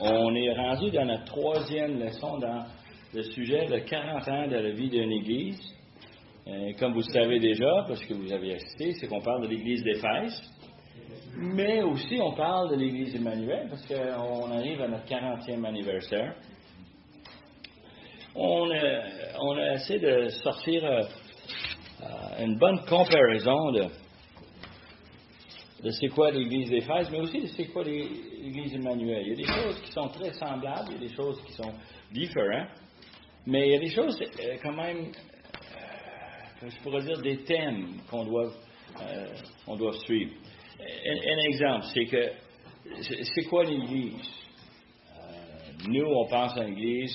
On est rendu dans notre troisième leçon dans le sujet de 40 ans de la vie d'une Église. Comme vous le savez déjà, parce que vous avez assisté, c'est qu'on parle de l'Église d'Éphèse. Mais aussi, on parle de l'Église Emmanuel, parce qu'on arrive à notre 40e anniversaire. On a essayé de sortir une bonne comparaison de c'est quoi l'Église d'Éphèse, mais aussi de c'est quoi l'Église Emmanuel. Il y a des choses qui sont très semblables, il y a des choses qui sont différentes, mais il y a des choses quand même, je pourrais dire, des thèmes qu'on doit suivre. Un exemple, c'est que, c'est quoi l'Église? Nous, on pense à l'Église,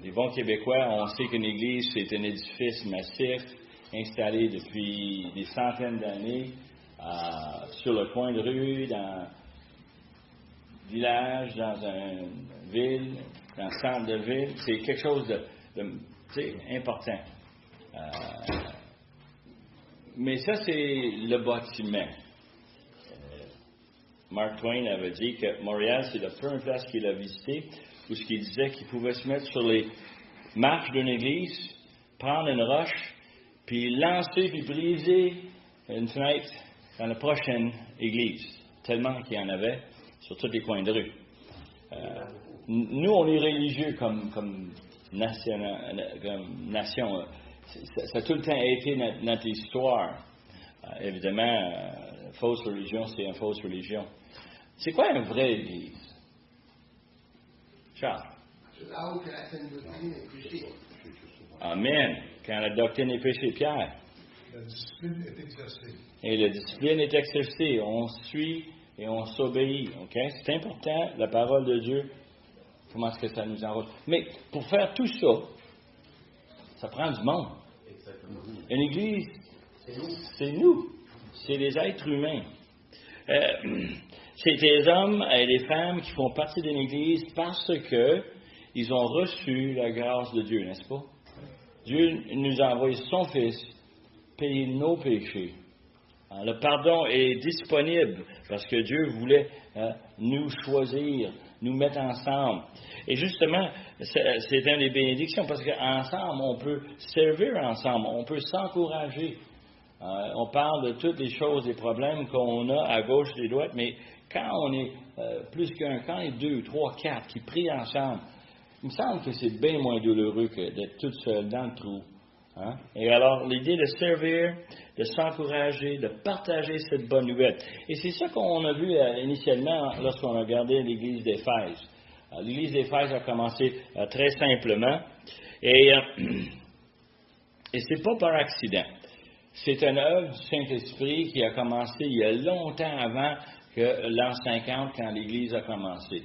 les bons Québécois, on sait qu'une Église, c'est un édifice massif, installé depuis des centaines d'années, sur le coin de rue, dans un village, dans une ville, dans le centre de ville. C'est quelque chose de important. Mais ça, c'est le bâtiment. Mark Twain avait dit que Montréal, c'est la première place qu'il a visitée où ce qu'il disait qu'il pouvait se mettre sur les marches d'une église, prendre une roche, puis lancer puis briser une fenêtre dans la prochaine église, tellement qu'il y en avait sur tous les coins de rue. Nous, on est religieux comme nation. Ça a tout le temps été notre histoire. Évidemment, fausse religion, c'est une fausse religion. C'est quoi une vraie église? Charles? C'est là où la saine doctrine est prêchée. Amen. Quand la doctrine est prêchée, Pierre. La discipline est exercée. Et la discipline est exercée. On suit et on s'obéit. Okay? C'est important, la parole de Dieu. Comment est-ce que ça nous envoie? Mais pour faire tout ça, ça prend du monde. Exactement. Une église, c'est nous. C'est les êtres humains. C'est des hommes et des femmes qui font partie d'une église parce que ils ont reçu la grâce de Dieu, n'est-ce pas? Dieu nous a envoyé son Fils payer nos péchés. Le pardon est disponible parce que Dieu voulait nous choisir, nous mettre ensemble. Et justement, c'est une des bénédictions parce qu'ensemble, on peut servir ensemble, on peut s'encourager. On parle de toutes les choses, des problèmes qu'on a à gauche et à droite, mais quand on est plus qu'un, quand on est 2, 3, 4 qui prient ensemble, il me semble que c'est bien moins douloureux que d'être tout seul dans le trou. Hein? Et alors, l'idée de servir, de s'encourager, de partager cette bonne nouvelle. Et c'est ça qu'on a vu initialement lorsqu'on a regardé l'Église d'Éphèse. L'Église d'Éphèse a commencé très simplement, et c'est pas par accident. C'est une œuvre du Saint-Esprit qui a commencé il y a longtemps avant que l'an 50, quand l'Église a commencé.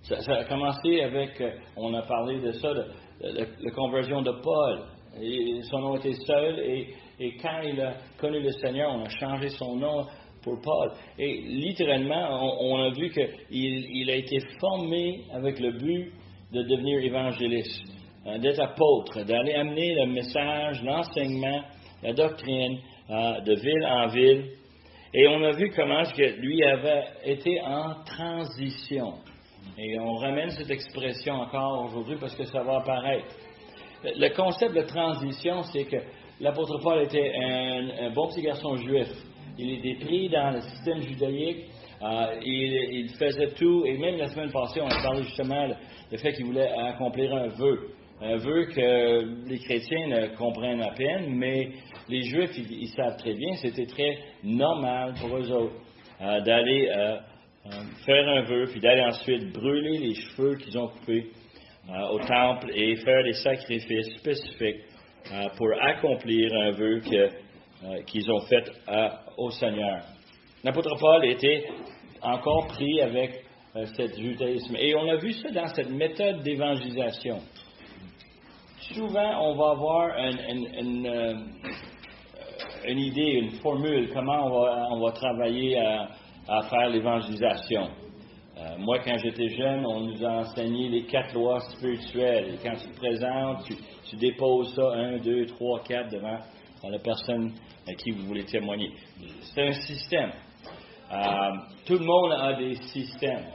Ça a commencé avec, on a parlé de ça, la conversion de Paul. Et son nom était Saul, et quand il a connu le Seigneur, on a changé son nom pour Paul. Et littéralement, on a vu qu'il a été formé avec le but de devenir évangéliste, d'être apôtre, d'aller amener le message, l'enseignement, la doctrine de ville en ville. Et on a vu comment que lui avait été en transition. Et on ramène cette expression encore aujourd'hui parce que ça va apparaître. Le concept de transition, c'est que l'apôtre Paul était un bon petit garçon juif. Il était pris dans le système judaïque. Il faisait tout. Et même la semaine passée, on a parlé justement du fait qu'il voulait accomplir un vœu. Un vœu que les chrétiens ne comprennent à peine, mais les Juifs, ils savent très bien. C'était très normal pour eux autres d'aller faire un vœu, puis d'aller ensuite brûler les cheveux qu'ils ont coupés au temple et faire des sacrifices spécifiques pour accomplir un vœu qu'ils ont fait au Seigneur. L'apôtre Paul était encore pris avec cet judaïsme. Et on a vu ça dans cette méthode d'évangélisation. Souvent, on va avoir une idée, une formule, comment on va travailler à faire l'évangélisation. Moi, quand j'étais jeune, on nous a enseigné les 4 lois spirituelles. Et quand tu te présentes, tu déposes ça 1, 2, 3, 4 devant la personne à qui vous voulez témoigner. C'est un système. Tout le monde a des systèmes.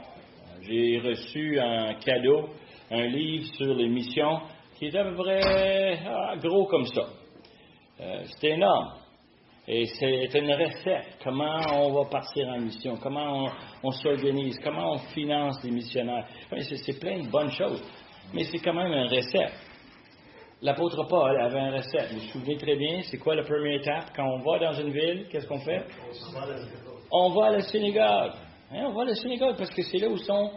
j'ai reçu en cadeau un livre sur les missions qui est à peu près gros comme ça. C'est énorme. Et c'est une recette. Comment on va partir en mission, comment on s'organise, comment on finance les missionnaires. C'est plein de bonnes choses. Mais c'est quand même une recette. L'apôtre Paul avait une recette. Vous vous souvenez très bien, c'est quoi la première étape? Quand on va dans une ville, qu'est-ce qu'on fait? On va à la synagogue. On va à la synagogue parce que c'est là où sont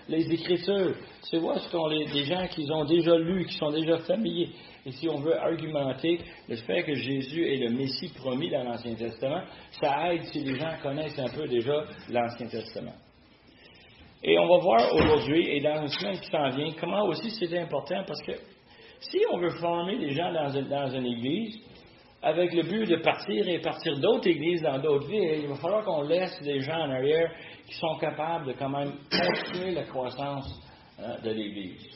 les Écritures. C'est où sont des gens qui ont déjà lu, qui sont déjà familiers. Et si on veut argumenter le fait que Jésus est le Messie promis dans l'Ancien Testament, ça aide si les gens connaissent un peu déjà l'Ancien Testament. Et on va voir aujourd'hui, et dans une semaine qui s'en vient, comment aussi c'est important, parce que si on veut former des gens dans une église, avec le but de partir d'autres églises dans d'autres villes, il va falloir qu'on laisse des gens en arrière qui sont capables de quand même continuer la croissance de l'église.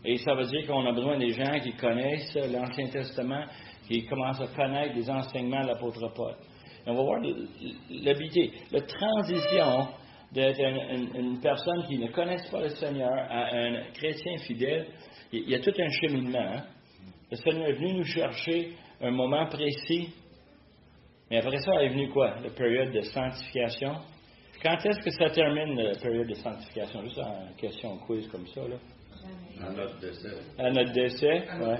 Et ça veut dire qu'on a besoin des gens qui connaissent l'Ancien Testament, qui commencent à connaître les enseignements de l'apôtre Paul. Et on va voir l'habiter, la transition d'être une personne qui ne connaisse pas le Seigneur à un chrétien fidèle. Il y a tout un cheminement. Hein? Le Seigneur est venu nous chercher un moment précis, mais après ça est venu quoi? La période de sanctification. Quand est-ce que ça termine, la période de sanctification? Juste en question quiz comme ça, là. À notre décès. À notre décès, ouais.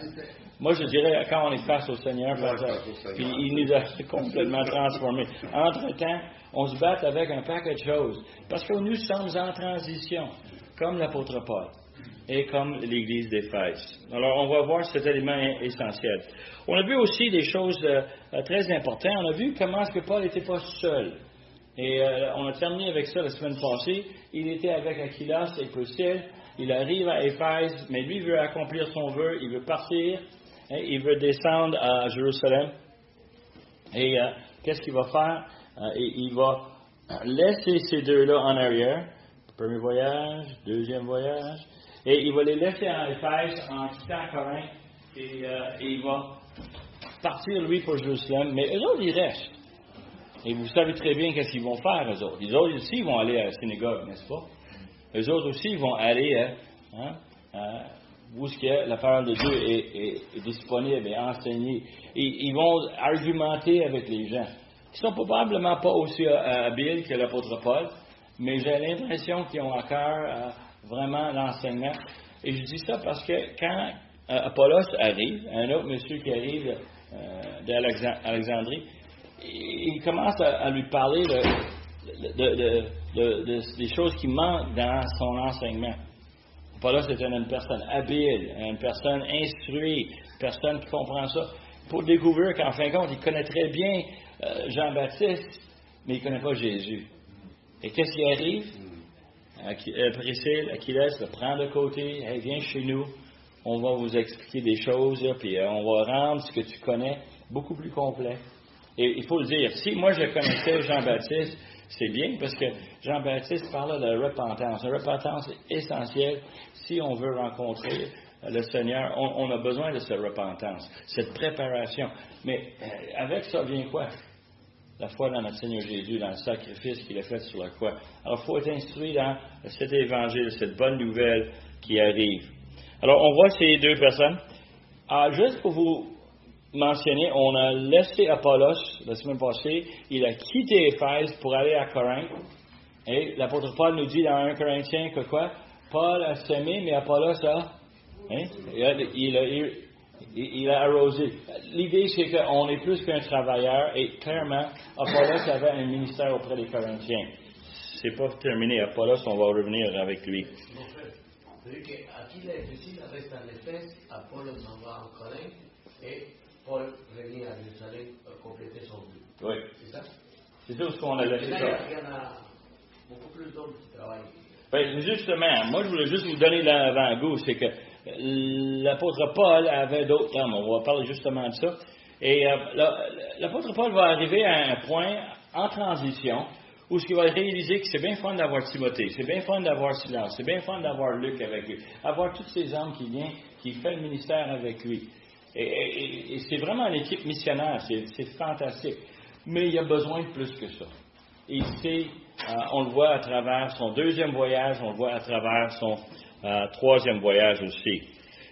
Moi, je dirais quand on est face au Seigneur, puis il nous a complètement transformés. Entre-temps, on se bat avec un paquet de choses, parce que nous sommes en transition, comme l'apôtre Paul et comme l'Église d'Éphèse. Alors, on va voir cet élément essentiel. On a vu aussi des choses très importantes. On a vu comment est-ce que Paul n'était pas seul. Et on a terminé avec ça la semaine passée. Il était avec Aquilas et Priscille. Il arrive à Éphèse, mais lui veut accomplir son vœu. Il veut partir. Il veut descendre à Jérusalem. Et qu'est-ce qu'il va faire? Il va laisser ces deux-là en arrière. Premier voyage, deuxième voyage. Et il va les laisser en Éphèse en quittant Corinthe. Et il va partir, lui, pour Jérusalem. Mais eux autres, ils restent. Et vous savez très bien qu'est-ce qu'ils vont faire, eux autres. Les autres aussi, ils vont aller à la synagogue, n'est-ce pas? Eux autres aussi, ils vont aller où est-ce que la parole de Dieu est disponible et enseignée. Et ils vont argumenter avec les gens. Ils ne sont probablement pas aussi habiles que l'apôtre Paul, mais j'ai l'impression qu'ils ont à cœur vraiment l'enseignement. Et je dis ça parce que quand Apollos arrive, un autre monsieur qui arrive d'Alexandrie, il commence à lui parler des choses qui manquent dans son enseignement. Apollos était une personne habile, une personne instruite, une personne qui comprend ça, pour découvrir qu'en fin de compte, il connaît très bien Jean-Baptiste, mais il ne connaît pas Jésus. Et qu'est-ce qui arrive? Priscille, Aquilas le prend de côté. Hey, viens chez nous. On va vous expliquer des choses, là, puis on va rendre ce que tu connais beaucoup plus complet. Et il faut le dire, si moi je connaissais Jean-Baptiste, c'est bien parce que Jean-Baptiste parlait de la repentance. La repentance est essentielle si on veut rencontrer le Seigneur. On a besoin de cette repentance, cette préparation. Mais avec ça vient quoi? La foi dans notre Seigneur Jésus, dans le sacrifice qu'il a fait sur la croix. Alors, il faut être instruit dans cet évangile, cette bonne nouvelle qui arrive. Alors, on voit ces deux personnes. Juste pour vous mentionner, on a laissé Apollos la semaine passée. Il a quitté Éphèse pour aller à Corinthe. Et l'apôtre Paul nous dit dans 1 Corinthiens que quoi? Paul a semé, mais Apollos a... Il a arrosé. L'idée, c'est qu'on est plus qu'un travailleur et clairement, Apollos avait un ministère auprès des Corinthiens. C'est pas terminé. Apollos, on va revenir avec lui. Aquilas reste en Éphèse, Apollos s'en va en Corinthe et Paul revient à Jérusalem pour compléter son but. Oui. C'est ça? C'est tout ce qu'on a laissé. Il y en a beaucoup plus d'hommes qui travaillent. Ben, justement, moi je voulais juste vous donner l'avant-goût, c'est que l'apôtre Paul avait d'autres hommes. On va parler justement de ça. Et l'apôtre Paul va arriver à un point en transition où il va réaliser que c'est bien fun d'avoir Timothée, c'est bien fun d'avoir Silas, c'est bien fun d'avoir Luc avec lui, avoir tous ces hommes qui viennent, qui font le ministère avec lui. Et c'est vraiment une équipe missionnaire, c'est fantastique. Mais il y a besoin de plus que ça. Et c'est on le voit à travers son deuxième voyage, on le voit à travers son troisième voyage aussi.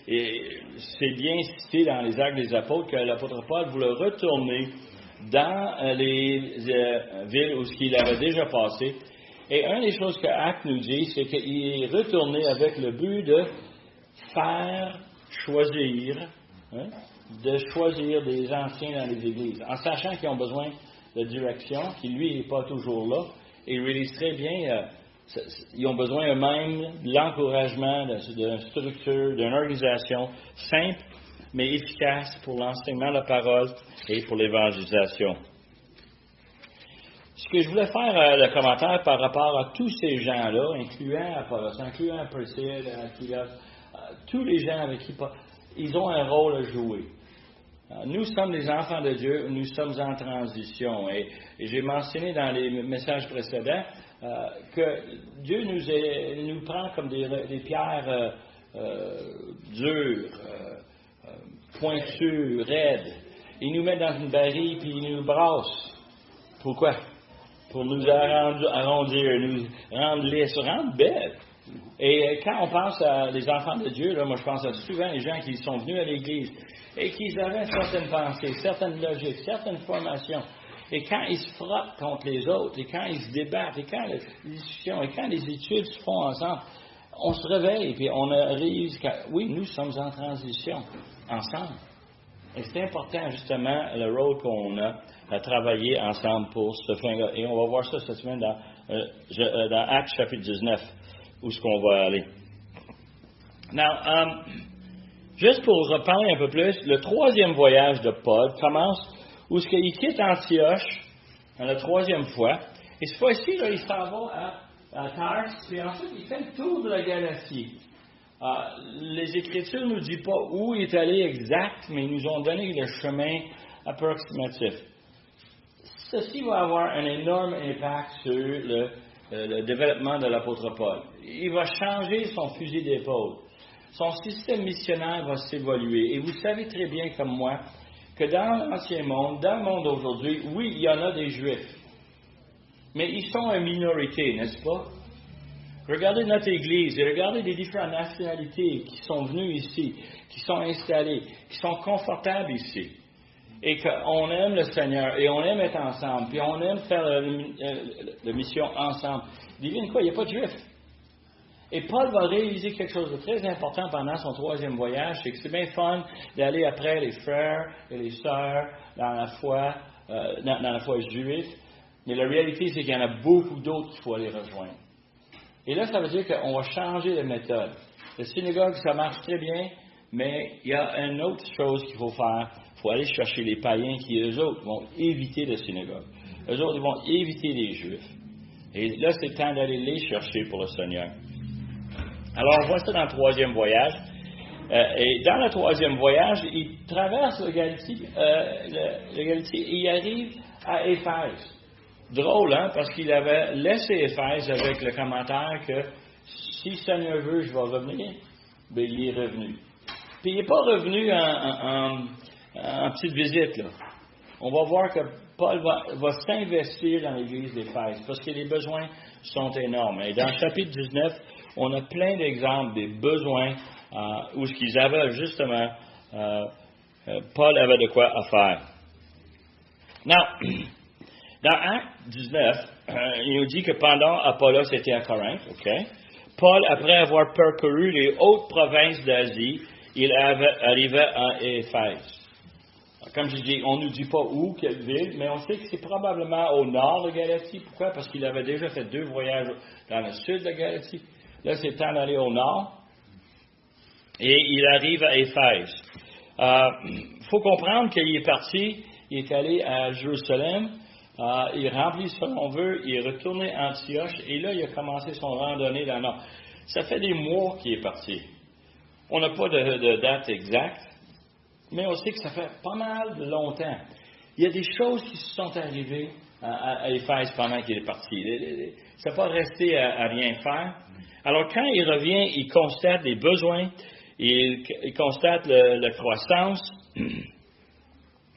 Et c'est bien cité dans les Actes des Apôtres que l'apôtre Paul voulait retourner dans les villes où il avait déjà passé. Et une des choses que Actes nous dit, c'est qu'il est retourné avec le but de faire choisir, de choisir des anciens dans les églises, en sachant qu'ils ont besoin de direction, qui lui n'est pas toujours là, et il réalise très bien, ils ont besoin eux-mêmes de l'encouragement, d'une structure, d'une organisation simple, mais efficace pour l'enseignement de la parole et pour l'évangélisation. Ce que je voulais faire le commentaire par rapport à tous ces gens-là, incluant Apollos, incluant Priscille, Aquila, tous les gens avec qui ils ont un rôle à jouer. Nous sommes les enfants de Dieu, nous sommes en transition. Et j'ai mentionné dans les messages précédents que Dieu nous prend comme des pierres dures, pointues, raides. Il nous met dans une barille puis il nous brasse. Pourquoi? Pour nous arrondir, nous rendre lisses, rendre belles. Et quand on pense à les enfants de Dieu, là, moi je pense à souvent les gens qui sont venus à l'Église et qui avaient certaines pensées, certaines logiques, certaines formations. Et quand ils se frottent contre les autres, et quand ils se débattent, et quand les discussions, et quand les études se font ensemble, on se réveille et on réalise que oui, nous sommes en transition ensemble. Et c'est important justement le rôle qu'on a à travailler ensemble pour ce fin-là. Et on va voir ça cette semaine dans Actes chapitre 19. Où est-ce qu'on va aller? Now, juste pour reparler un peu plus, le troisième voyage de Paul commence où est-ce qu'il quitte Antioche, la troisième fois, et cette fois-ci, là, il s'en va à Tars, puis ensuite, il fait le tour de la Galatie. Les Écritures ne nous disent pas où il est allé exact, mais ils nous ont donné le chemin approximatif. Ceci va avoir un énorme impact sur le développement de l'apôtre Paul. Il va changer son fusil d'épaule. Son système missionnaire va s'évoluer. Et vous savez très bien comme moi que dans l'Ancien Monde, dans le monde d'aujourd'hui, oui, il y en a des Juifs. Mais ils sont une minorité, n'est-ce pas? Regardez notre Église et regardez les différentes nationalités qui sont venues ici, qui sont installées, qui sont confortables ici. Et qu'on aime le Seigneur, et on aime être ensemble, puis on aime faire la mission ensemble. Devine quoi, il n'y a pas de Juifs. Et Paul va réaliser quelque chose de très important pendant son troisième voyage, c'est que c'est bien fun d'aller après les frères et les sœurs dans la foi juive, mais la réalité, c'est qu'il y en a beaucoup d'autres qu'il faut aller rejoindre. Et là, ça veut dire qu'on va changer de méthode. La synagogue, ça marche très bien, mais il y a une autre chose qu'il faut faire. Il faut aller chercher les païens qui, eux autres, vont éviter la synagogue. Eux autres, ils vont éviter les Juifs. Et là, c'est le temps d'aller les chercher pour le Seigneur. Alors, on voit ça dans le troisième voyage. Et dans le troisième voyage, il traverse le Galatie et il arrive à Éphèse. Drôle, hein, parce qu'il avait laissé Éphèse avec le commentaire que si le Seigneur veut, je vais revenir. Bien, il est revenu. Puis il n'est pas revenu en petite visite, là. On va voir que Paul va s'investir dans l'église d'Éphèse parce que les besoins sont énormes. Et dans le chapitre 19, on a plein d'exemples des besoins où ce qu'ils avaient justement, Paul avait de quoi à faire. Now, dans Actes 19, il nous dit que pendant Apollos était à Corinthe, Paul, après avoir parcouru les hautes provinces d'Asie, il arrivait à Éphèse. Comme je dis, on ne nous dit pas où, quelle ville, mais on sait que c'est probablement au nord de Galatie. Pourquoi? Parce qu'il avait déjà fait 2 voyages dans le sud de Galatie. Là, c'est le temps d'aller au nord. Et il arrive à Éphèse. Il faut comprendre qu'il est parti, il est allé à Jérusalem, il remplit son vœu, il est retourné à Antioche, et là, il a commencé son randonnée dans le nord. Ça fait des mois qu'il est parti. On n'a pas de date exacte, mais on sait que ça fait pas mal de longtemps. Il y a des choses qui se sont arrivées à Éphèse pendant qu'il est parti. Ça n'a pas resté à rien faire. Alors, quand il revient, il constate les besoins, il constate la croissance,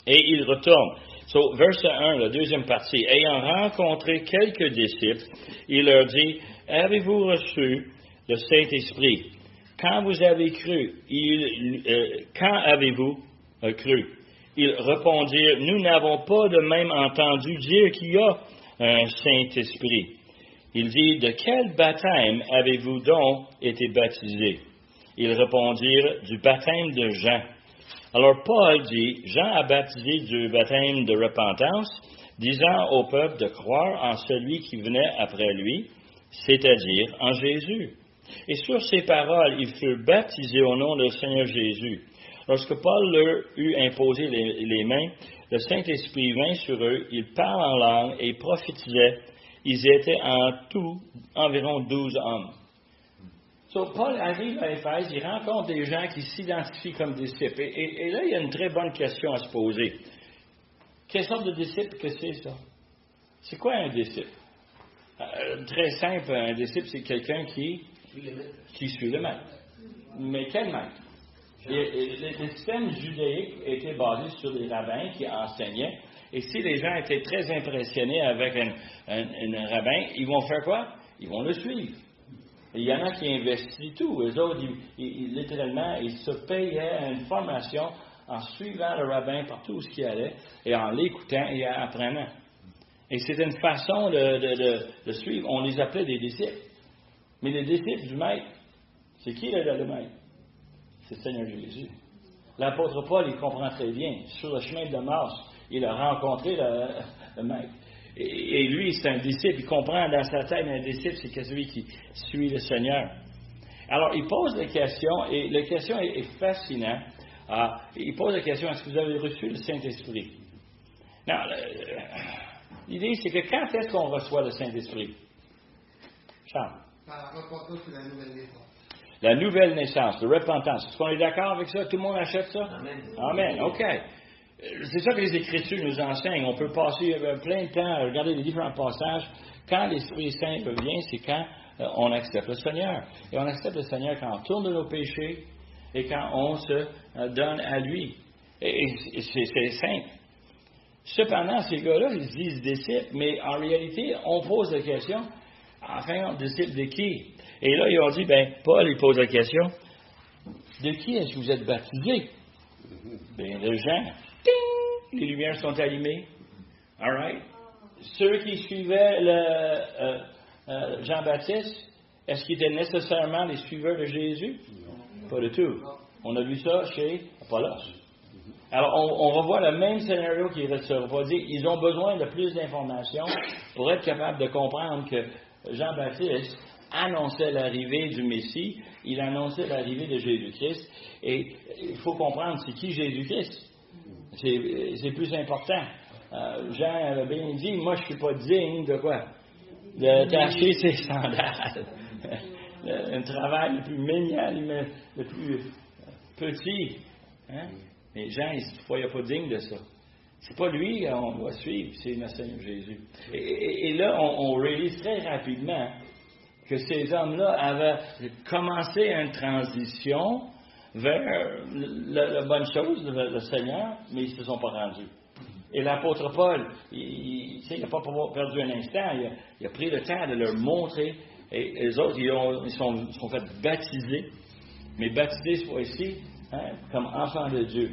et il retourne. Verset 1, la deuxième partie. Ayant rencontré quelques disciples, il leur dit, avez-vous reçu le Saint-Esprit? Quand vous avez cru, quand avez-vous cru? Ils répondirent, nous n'avons pas de même entendu dire qu'il y a un Saint-Esprit. Il dit, de quel baptême avez-vous donc été baptisés? Ils répondirent, du baptême de Jean. Alors Paul dit, Jean a baptisé du baptême de repentance, disant au peuple de croire en celui qui venait après lui, c'est-à-dire en Jésus. Et sur ces paroles, ils furent baptisés au nom du Seigneur Jésus. Lorsque Paul leur eut imposé les mains, le Saint-Esprit vint sur eux, ils parlent en langue et prophétisaient. Ils étaient en tout environ 12 hommes. Paul arrive à Éphèse, il rencontre des gens qui s'identifient comme disciples. Et là, il y a une très bonne question à se poser. Quelle sorte de disciple que c'est, ça? C'est quoi un disciple? Très simple, un disciple, c'est quelqu'un qui suit le maître. Mais quel maître? Le système judaïque était basé sur des rabbins qui enseignaient. Et si les gens étaient très impressionnés avec un rabbin, ils vont faire quoi? Ils vont le suivre. Il y en a qui investissent tout. Eux autres, littéralement, ils se payaient une formation en suivant le rabbin partout où il allait et en l'écoutant et en apprenant. Et c'est une façon de suivre. On les appelait des disciples. Mais les disciples du maître, c'est qui le maître? C'est le Seigneur Jésus. L'apôtre Paul, il comprend très bien. Sur le chemin de Damas, il a rencontré le maître. Et lui, c'est un disciple. Il comprend dans sa tête, un disciple, c'est celui qui suit le Seigneur. Alors, il pose la question, et la question est fascinante. Il pose la question, est-ce que vous avez reçu le Saint-Esprit? Non, l'idée, c'est que quand est-ce qu'on reçoit le Saint-Esprit? Charles? Par la repentance, c'est la nouvelle naissance. La nouvelle naissance, la repentance. Est-ce qu'on est d'accord avec ça? Tout le monde achète ça? Amen. Amen, OK. C'est ça que les Écritures nous enseignent. On peut passer plein de temps à regarder les différents passages. Quand l'Esprit Saint vient, c'est quand on accepte le Seigneur. Et on accepte le Seigneur quand on tourne de nos péchés et quand on se donne à lui. Et c'est simple. Cependant, ces gars-là, ils se disent disciples, mais en réalité, on pose la question, enfin, disciples de qui? Et là, ils ont dit, Paul, il pose la question, de qui est-ce que vous êtes baptisés? De Jean. Ting! Les lumières sont allumées. All right? Ceux qui suivaient Jean-Baptiste, est-ce qu'ils étaient nécessairement les suiveurs de Jésus? Pas du tout. On a vu ça chez Apollos. Alors, on va voir le même scénario qui va se reproduire. Ils ont besoin de plus d'informations pour être capables de comprendre que Jean-Baptiste annonçait l'arrivée du Messie, il annonçait l'arrivée de Jésus-Christ, et il faut comprendre c'est qui Jésus-Christ. C'est plus important. Jean avait bien dit, moi je ne suis pas digne de quoi? De tâcher ses sandales. Un travail le plus mignon, le plus petit. Hein? Mais Jean, il ne se croyait pas digne de ça. C'est pas lui qu'on doit suivre, c'est notre Seigneur Jésus. Et là, on réalise très rapidement que ces hommes-là avaient commencé une transition vers la bonne chose, le Seigneur, mais ils ne se sont pas rendus. Et l'apôtre Paul, il n'a pas perdu un instant, il a pris le temps de leur montrer, et les autres, ils sont fait baptiser, mais baptiser cette fois-ci, comme enfants de Dieu.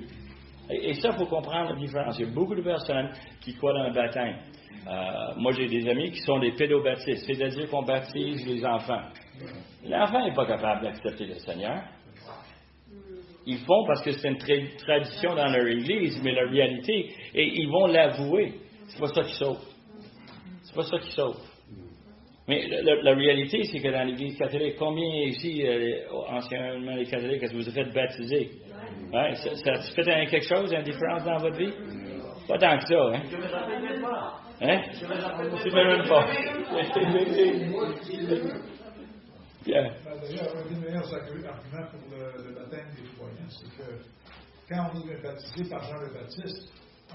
Et ça, il faut comprendre la différence. Il y a beaucoup de personnes qui croient dans le baptême. Moi, j'ai des amis qui sont des pédobaptistes, c'est-à-dire qu'on baptise les enfants. L'enfant n'est pas capable d'accepter le Seigneur. Ils font parce que c'est une tradition dans leur Église, mais la réalité, et ils vont l'avouer. C'est pas ça qui sauve. C'est pas ça qui sauve. Mais la réalité, c'est que dans l'Église catholique, combien ici, anciennement les catholiques, est-ce que vous avez fait baptiser? Ouais, ça a fait quelque chose, une différence dans votre vie? Pas tant que ça, hein? Je ne me rappelle même pas. Hein? Tu ne me même pas. Bien. D'ailleurs, un des meilleurs arguments pour le baptême des croyants, c'est que quand on est baptisé par Jean le Baptiste,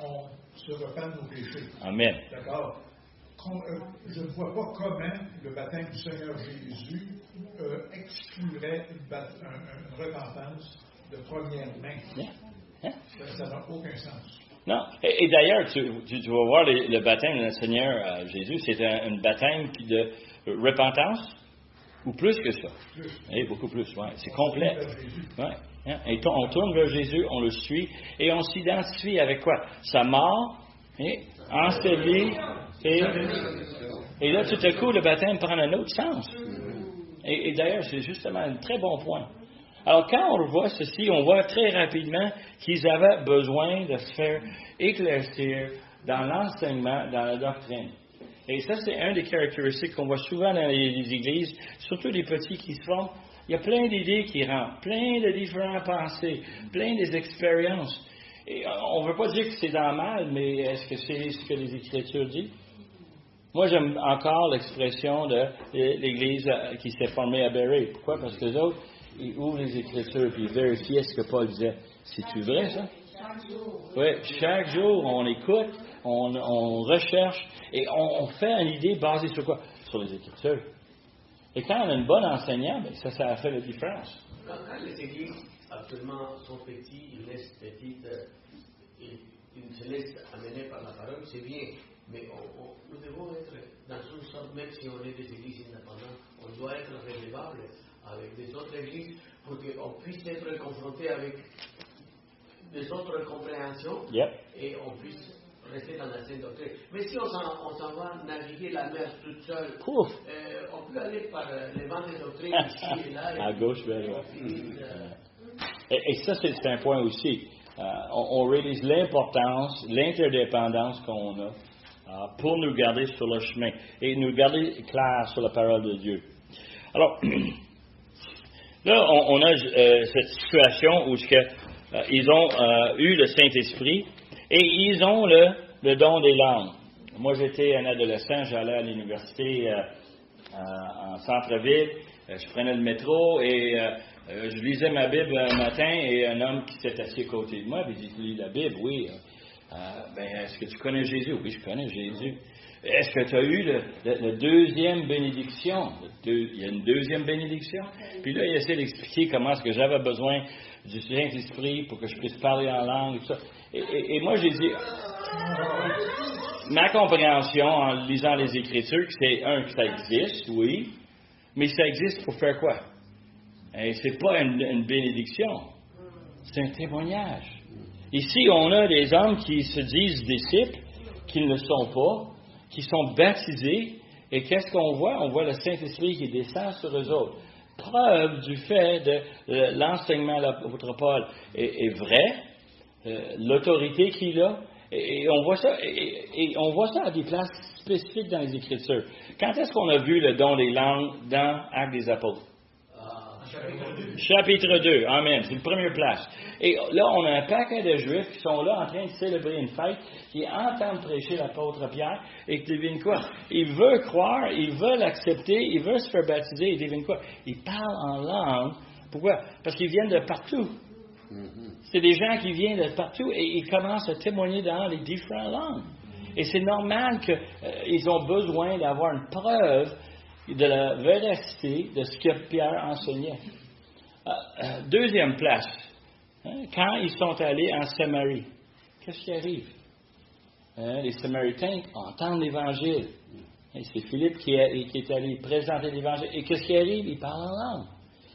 on se repent de nos péchés. Amen. D'accord? Je ne vois pas comment le baptême du Seigneur Jésus exclurait une repentance de première main. Hein? Ça n'a aucun sens. Non. Et d'ailleurs, tu vas voir le baptême de notre Seigneur Jésus, c'est un baptême de repentance, ou plus que ça. Et beaucoup plus, oui. C'est complet. Ouais. Et on tourne vers Jésus, on le suit, et on s'identifie avec quoi? Sa mort, enseveli, et là, tout à coup, le baptême prend un autre sens. Et d'ailleurs, c'est justement un très bon point. Alors, quand on voit ceci, on voit très rapidement qu'ils avaient besoin de se faire éclaircir dans l'enseignement, dans la doctrine. Et ça, c'est une des caractéristiques qu'on voit souvent dans les églises, surtout les petits qui se forment. Il y a plein d'idées qui rentrent, plein de différentes pensées, plein des expériences. Et on ne veut pas dire que c'est dans le mal, mais est-ce que c'est ce que les Écritures disent? Moi, j'aime encore l'expression de l'Église qui s'est formée à Berry. Pourquoi? Parce que les autres, ils ouvrent les Écritures et ils vérifient ce que Paul disait. C'est-tu vrai, ça? Oui, chaque jour, on écoute, on recherche et on fait une idée basée sur quoi? Sur les Écritures. Et quand on a une bonne enseignante, ça a fait la différence. Quand les églises actuellement sont petites, ils se laissent amener par la parole, c'est bien. Mais nous devons être dans une sorte, même si on est des églises indépendantes, on doit être relevable avec des autres églises pour qu'on puisse être confronté avec des autres compréhensions et on puisse rester dans la sainte doctrine. Mais si on s'en va naviguer la mer toute seule, on peut aller par les vents des doctrines ici et là. À gauche, vers là. Et ça, c'est un point aussi. On réalise l'importance, l'interdépendance qu'on a pour nous garder sur le chemin et nous garder clairs sur la parole de Dieu. Alors, là, on a cette situation où ils ont eu le Saint-Esprit et ils ont le don des langues. Moi, j'étais un adolescent, j'allais à l'université en centre-ville, je prenais le métro et je lisais ma Bible un matin et un homme qui s'est assis à côté de moi, il dit, tu lis la Bible? Oui. Est-ce que tu connais Jésus? Oui, je connais Jésus. Est-ce que tu as eu la deuxième bénédiction? Il y a une deuxième bénédiction. Puis là, il essaie d'expliquer comment est-ce que j'avais besoin du Saint-Esprit pour que je puisse parler en langue et tout ça. Et moi, j'ai dit, ma compréhension en lisant les Écritures, c'est que ça existe, oui, mais ça existe pour faire quoi? Et c'est pas une bénédiction, c'est un témoignage. Ici, on a des hommes qui se disent disciples, qui ne le sont pas, qui sont baptisés, et qu'est-ce qu'on voit? On voit le Saint-Esprit qui descend sur eux autres. Preuve du fait de l'enseignement de l'apôtre Paul est vrai, l'autorité qu'il a, et on voit ça, et on voit ça à des places spécifiques dans les Écritures. Quand est-ce qu'on a vu le don des langues dans Actes des Apôtres? Chapitre 2, amen, c'est la première place. Et là, on a un paquet de Juifs qui sont là en train de célébrer une fête, qui entendent prêcher l'apôtre Pierre, et qui devinent quoi? Ils veulent croire, ils veulent accepter, ils veulent se faire baptiser, et devinent quoi? Ils parlent en langue. Pourquoi? Parce qu'ils viennent de partout. C'est des gens qui viennent de partout, et ils commencent à témoigner dans les différentes langues. Et c'est normal qu'ils ont besoin d'avoir une preuve de la véracité de ce que Pierre enseignait. Deuxième place, quand ils sont allés en Samarie, qu'est-ce qui arrive? Les Samaritains entendent l'Évangile. Et c'est Philippe qui est allé présenter l'Évangile. Et qu'est-ce qui arrive? Ils parlent en langue.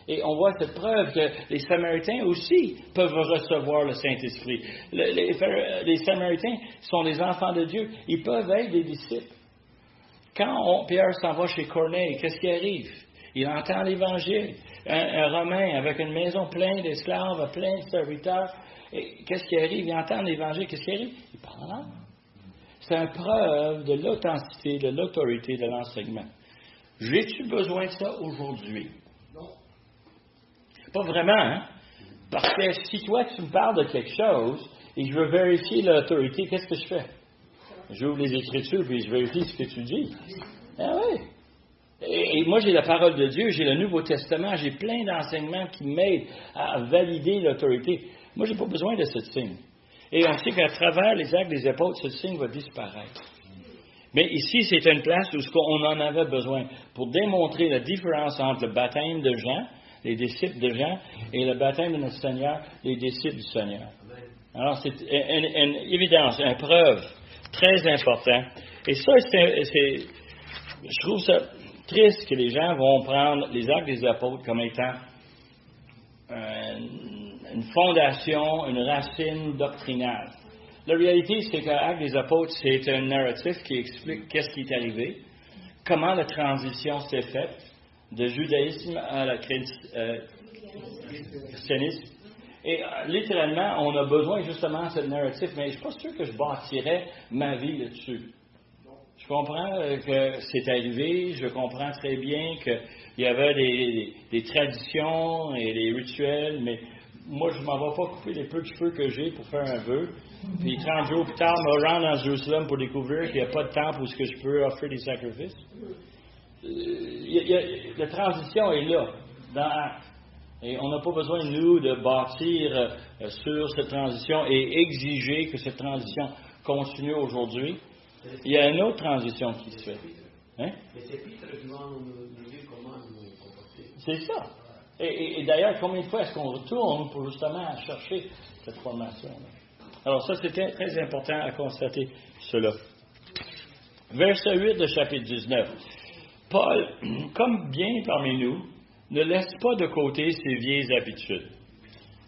Et on voit cette preuve que les Samaritains aussi peuvent recevoir le Saint-Esprit. Les Samaritains sont des enfants de Dieu. Ils peuvent être des disciples. Quand Pierre s'en va chez Corneille, qu'est-ce qui arrive? Il entend l'Évangile. Un Romain avec une maison pleine d'esclaves, plein de serviteurs. Et qu'est-ce qui arrive? Il entend l'Évangile. Qu'est-ce qui arrive? Il parle en langue. C'est une preuve de l'authenticité, de l'autorité de l'enseignement. J'ai-tu besoin de ça aujourd'hui? Non. Pas vraiment, hein? Parce que si toi, tu me parles de quelque chose et je veux vérifier l'autorité, qu'est-ce que je fais? J'ouvre les Écritures puis je vérifie ce que tu dis. Ah oui. Et moi, j'ai la parole de Dieu, j'ai le Nouveau Testament, j'ai plein d'enseignements qui m'aident à valider l'autorité. Moi, je n'ai pas besoin de ce signe. Et on sait qu'à travers les actes des apôtres, ce signe va disparaître. Mais ici, c'est une place où on en avait besoin pour démontrer la différence entre le baptême de Jean, les disciples de Jean, et le baptême de notre Seigneur, les disciples du Seigneur. Alors, c'est une évidence, une preuve très importante. Et ça, je trouve ça triste que les gens vont prendre les Actes des Apôtres comme étant une fondation, une racine doctrinale. La réalité, c'est que l'Acte des Apôtres, c'est un narratif qui explique qu'est-ce qui est arrivé, comment la transition s'est faite de judaïsme à la christianisme. Et littéralement, on a besoin justement de ce narratif, mais je ne suis pas sûr que je bâtirais ma vie là-dessus. Je comprends que c'est arrivé, je comprends très bien qu'il y avait des traditions et des rituels, mais moi, je ne m'en vais pas couper les peu de cheveux que j'ai pour faire un vœu. Puis 30 jours plus tard, me rendre à Jérusalem pour découvrir qu'il n'y a pas de temple où je peux offrir des sacrifices. La transition est là, dans Actes. Et on n'a pas besoin, nous, de bâtir sur cette transition et exiger que cette transition continue aujourd'hui. Il y a une autre transition qui se fait. Hein? Les épîtres qui vont nous dire comment nous comporter. C'est ça. Et d'ailleurs, combien de fois est-ce qu'on retourne pour justement chercher cette formation-là? Alors ça, c'était très important à constater cela. Verset 8 de chapitre 19. Paul, comme bien parmi nous, ne laisse pas de côté ses vieilles habitudes.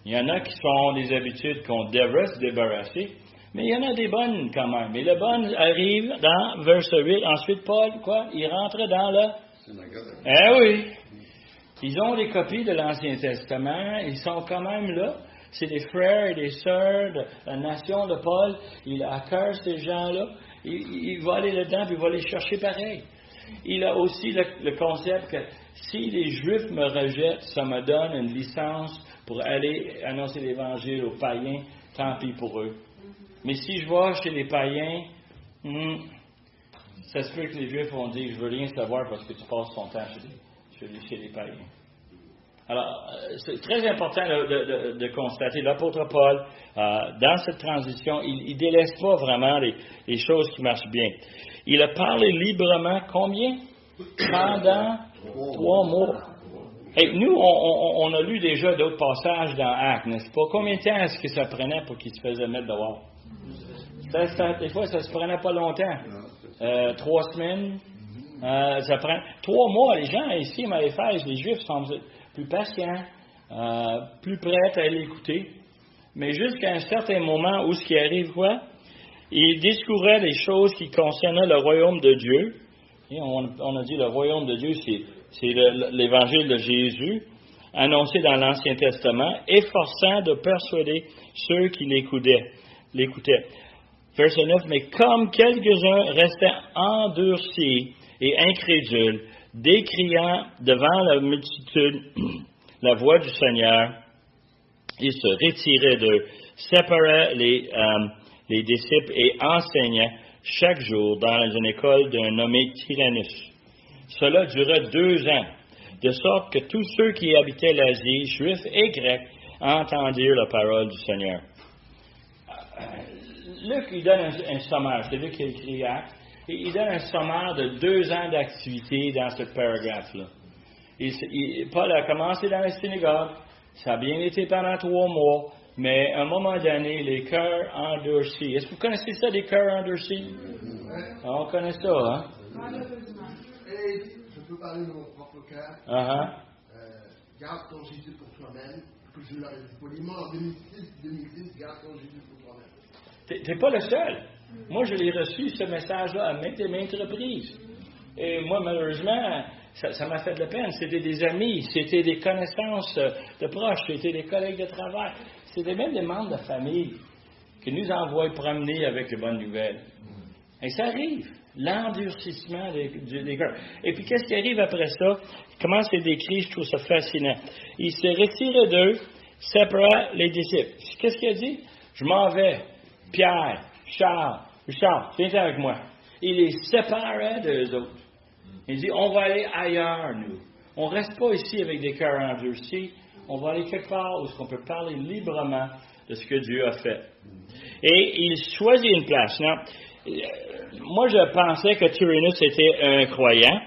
Il y en a qui sont des habitudes qu'on devrait se débarrasser, mais il y en a des bonnes quand même. Et les bonnes arrivent dans verset 8. Ensuite, Paul, quoi? Il rentre dans la... Eh oui! Ils ont des copies de l'Ancien Testament. Ils sont quand même là. C'est des frères et des sœurs de la nation de Paul. Il a à cœur ces gens-là. Il va aller là-dedans puis il va les chercher pareil. Il a aussi le concept que si les Juifs me rejettent, ça me donne une licence pour aller annoncer l'Évangile aux païens, tant pis pour eux. Mais si je vais chez les païens, ça se peut que les Juifs vont dire, je veux rien savoir parce que tu passes ton temps chez les païens. Alors, c'est très important de constater, l'apôtre Paul, dans cette transition, il ne délaisse pas vraiment les choses qui marchent bien. Il a parlé librement, combien? Pendant 3 mois. Et nous, on a lu déjà d'autres passages dans Actes, n'est-ce pas? Combien de temps est-ce que ça prenait pour qu'il se faisait mettre dehors? Des fois, ça ne se prenait pas longtemps. 3 semaines. Ça prend 3 mois. Les gens ici, à Éphèse, les Juifs sont plus patients, plus prêts à l'écouter. Mais jusqu'à un certain moment où ce qui arrive, quoi? Il discourait les choses qui concernaient le royaume de Dieu. Et on a dit le royaume de Dieu, c'est l'évangile de Jésus, annoncé dans l'Ancien Testament, efforçant de persuader ceux qui l'écoutaient. Verset 9, mais comme quelques-uns restaient endurcis et incrédules, décriant devant la multitude la voix du Seigneur, il se retirait d'eux, séparait les disciples et enseignait chaque jour dans une école d'un nommé Tyrannus. Cela dura 2 ans, de sorte que tous ceux qui habitaient l'Asie, juifs et grecs, entendirent la parole du Seigneur. Luc, il donne un sommaire, c'est lui qui a écrit Actes, et il donne un sommaire de 2 ans d'activité dans ce paragraphe-là. Paul a commencé dans la synagogue, ça a bien été pendant 3 mois, mais à un moment donné, les cœurs endurcis. Est-ce que vous connaissez ça, les cœurs endurcis? On connaît ça, hein? Et je peux parler de mon propre cœur. Garde ton Jésus pour toi-même, que je l'aurais dit poliment en 2010, garde ton Jésus pour toi-même. T'es pas le seul. Moi, je l'ai reçu, ce message-là, à maintes et maintes reprises. Et moi, malheureusement, ça m'a fait de la peine. C'était des amis, c'était des connaissances de proches, c'était des collègues de travail, c'était même des membres de famille qui nous envoient promener avec les bonnes nouvelles. Et ça arrive, l'endurcissement des cœurs. Et puis, qu'est-ce qui arrive après ça? Comment c'est décrit? Je trouve ça fascinant. Il se retirait d'eux, sépara les disciples. Qu'est-ce qu'il a dit? Je m'en vais. Pierre, Charles, viens avec moi. Il les séparait d'eux autres. Il dit, on va aller ailleurs, nous. On ne reste pas ici avec des cœurs endurcis. On va aller quelque part où on peut parler librement de ce que Dieu a fait. Et il choisit une place. Non? Moi, je pensais que Tyrannus était un croyant.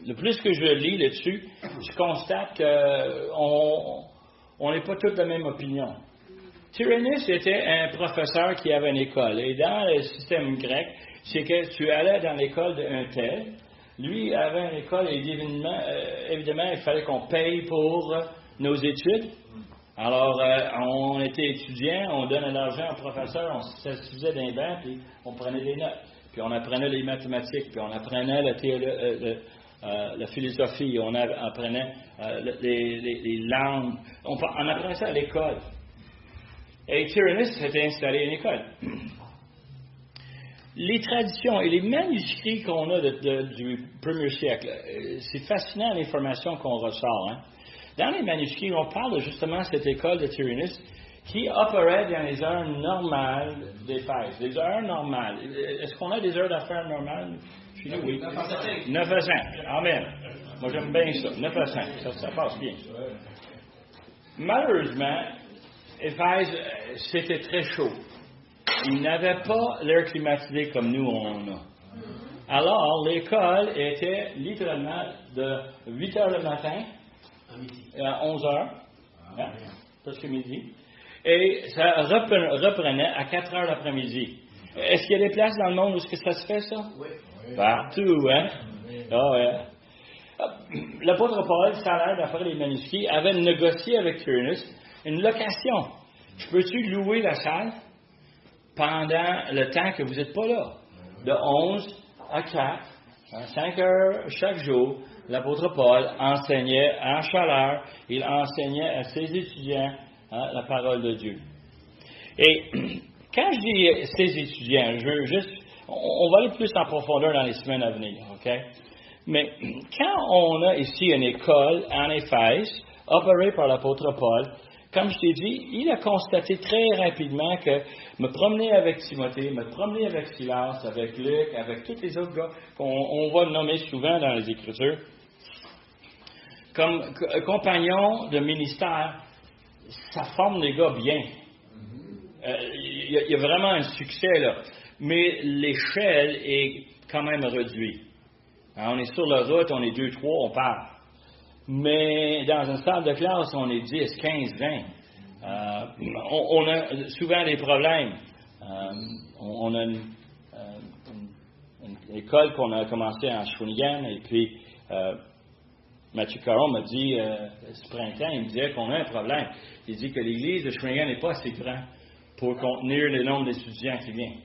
Le plus que je lis là-dessus, je constate qu'on n'est pas tous de la même opinion. Tyrannus était un professeur qui avait une école. Et dans le système grec, c'est que tu allais dans l'école d'un tel. Lui avait une école et évidemment, il fallait qu'on paye pour nos études. Alors, on était étudiants, on donnait l'argent au professeur, on s'assisait dans les bancs, puis on prenait des notes. Puis on apprenait les mathématiques, puis on apprenait la philosophie, on apprenait les langues. On apprenait ça à l'école. Et Tyrannus s'était installé à une école. Les traditions et les manuscrits qu'on a du 1er siècle, c'est fascinant l'information qu'on ressort. Hein? Dans les manuscrits, on parle justement de cette école de Tyrannus qui opérait dans les heures normales d'Éphèse. Les heures normales. Est-ce qu'on a des heures d'affaires normales? Chez nous, oui. 9 à 5. Amen. Moi, j'aime bien ça. 9 à 5. Ça passe bien. Malheureusement, Éphèse, c'était très chaud. Ils n'avaient pas l'air climatisé comme nous, on a. Alors, l'école était littéralement de 8 heures le matin à 11 heures, presque midi, et ça reprenait à 4 heures l'après-midi. Est-ce qu'il y a des places dans le monde où est-ce que ça se fait, ça? Oui. Partout, hein? Oh, yeah. L'apôtre Paul, ça a l'air, d'après les manuscrits, avait négocié avec Tyrannus une location. Je peux-tu louer la salle pendant le temps que vous n'êtes pas là? De 11 à 4, 5 heures chaque jour, l'apôtre Paul enseignait en chaleur, il enseignait à ses étudiants la parole de Dieu. Et quand je dis ses étudiants, on va aller plus en profondeur dans les semaines à venir, OK? Mais quand on a ici une école en Éphèse, opérée par l'apôtre Paul, comme je t'ai dit, il a constaté très rapidement que me promener avec Timothée, me promener avec Silas, avec Luc, avec tous les autres gars qu'on va nommer souvent dans les Écritures, comme compagnons de ministère, ça forme des gars bien. Il y a vraiment un succès là. Mais l'échelle est quand même réduite. On est sur la route, on est 2, 3, on part. Mais dans une salle de classe, on est 10, 15, 20. On a souvent des problèmes. On a une école qu'on a commencé en Shawinigan, et puis Mathieu Caron m'a dit ce printemps, il me disait qu'on a un problème. Il dit que l'église de Shawinigan n'est pas assez grande pour contenir le nombre d'étudiants qui viennent.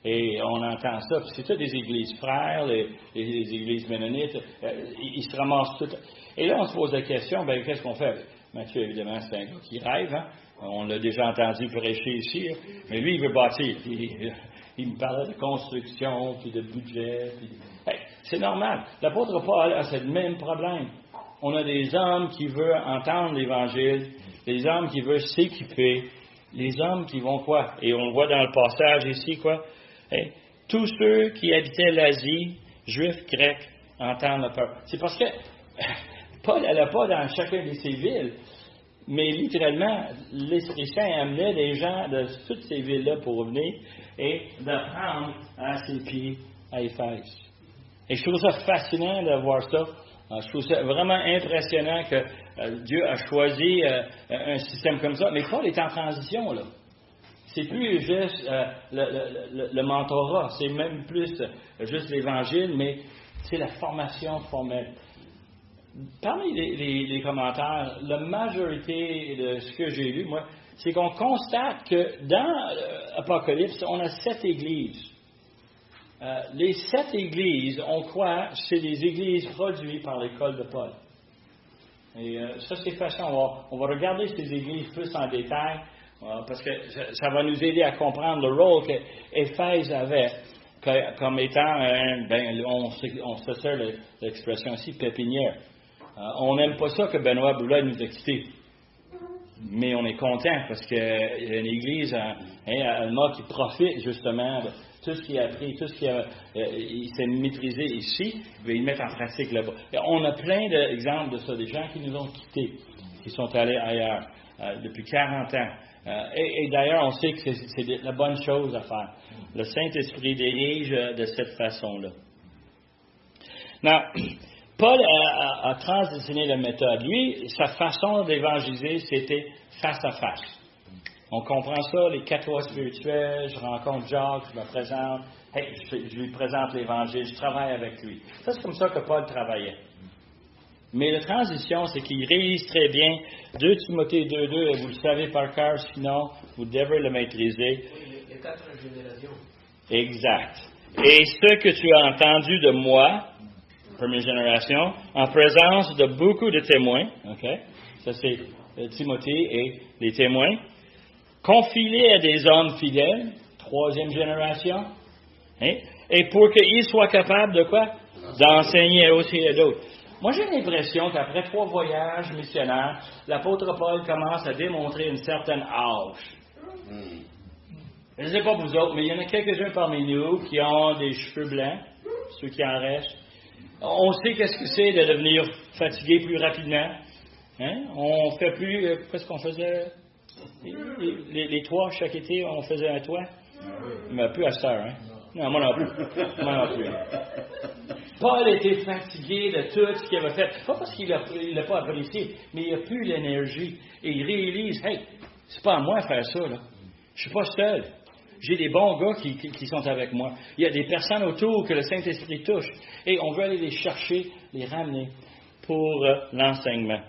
Et on entend ça. Puis c'est toutes des églises frères, les églises ménonites, ils se ramassent tous. Et là, on se pose la question, bien, qu'est-ce qu'on fait? Mathieu, évidemment, c'est un gars qui rêve. Hein? On l'a déjà entendu prêcher ici. Hein? Mais lui, il veut bâtir. Il me parlait de construction, puis de budget. Puis... Hey, c'est normal. L'apôtre Paul a ce même problème. On a des hommes qui veulent entendre l'Évangile, des hommes qui veulent s'équiper, les hommes qui vont quoi? Et on voit dans le passage ici, quoi? Hey, tous ceux qui habitaient l'Asie, juifs, grecs, entendent la peur. C'est parce que Paul n'allait pas dans chacune de ces villes, mais littéralement, l'Esprit Saint amenait des gens de toutes ces villes-là pour venir et d'apprendre à ses pieds à Éphèse. Et je trouve ça fascinant de voir ça. Je trouve ça vraiment impressionnant que Dieu a choisi un système comme ça. Mais Paul est en transition, là. C'est plus juste le mentorat, c'est même plus juste l'Évangile, mais c'est la formation formelle. Parmi les commentaires, la majorité de ce que j'ai lu, moi, c'est qu'on constate que dans l'Apocalypse, on a 7 églises. Les 7 églises, on croit, c'est des églises produites par l'école de Paul. Et ça, c'est fascinant. On va regarder ces églises plus en détail, parce que ça va nous aider à comprendre le rôle qu'Éphèse avait comme étant, on se sert de l'expression ici, pépinière. On n'aime pas ça que Benoît Boulay nous a quittés. Mais on est content parce qu'il y a une église à Alma qui profite justement de tout ce qu'il a appris, tout ce qu'il s'est maîtrisé ici, il va le mettre en pratique là-bas. Et on a plein d'exemples de ça, des gens qui nous ont quittés, qui sont allés ailleurs depuis 40 ans. Et d'ailleurs, on sait que c'est la bonne chose à faire. Le Saint-Esprit dirige de cette façon-là. Now, Paul a transitionné la méthode. Lui, sa façon d'évangéliser, c'était face à face. On comprend ça, les 4 lois spirituelles, je rencontre Jacques, je me présente, hey, je lui présente l'Évangile, je travaille avec lui. Ça, c'est comme ça que Paul travaillait. Mais la transition, c'est qu'il réalise très bien 2 Timothée 2.2, et vous le savez par cœur, sinon vous devrez le maîtriser. Oui, les 4 générations. Exact. Et ce que tu as entendu de moi, première génération, en présence de beaucoup de témoins, ok? Ça c'est Timothée et les témoins, confie-les à des hommes fidèles, 3e génération, hein? Et pour qu'ils soient capables de quoi? D'enseigner aussi à d'autres. Moi, j'ai l'impression qu'après 3 voyages missionnaires, l'apôtre Paul commence à démontrer une certaine âge. Je ne sais pas vous autres, mais il y en a quelques-uns parmi nous qui ont des cheveux blancs, ceux qui en restent. On sait qu'est-ce que c'est de devenir fatigué plus rapidement. Hein? On fait plus... qu'est-ce qu'on faisait? Les toits, chaque été, on faisait un toit. Mais plus à cette heure, hein? Non, moi non plus. Moi non plus. Paul était fatigué de tout ce qu'il avait fait. Pas parce qu'il l'a pas apprécié, mais il n'a plus l'énergie. Et il réalise, hey, c'est pas à moi de faire ça, là. Je suis pas seul. J'ai des bons gars qui sont avec moi. Il y a des personnes autour que le Saint-Esprit touche. Et on veut aller les chercher, les ramener pour l'enseignement.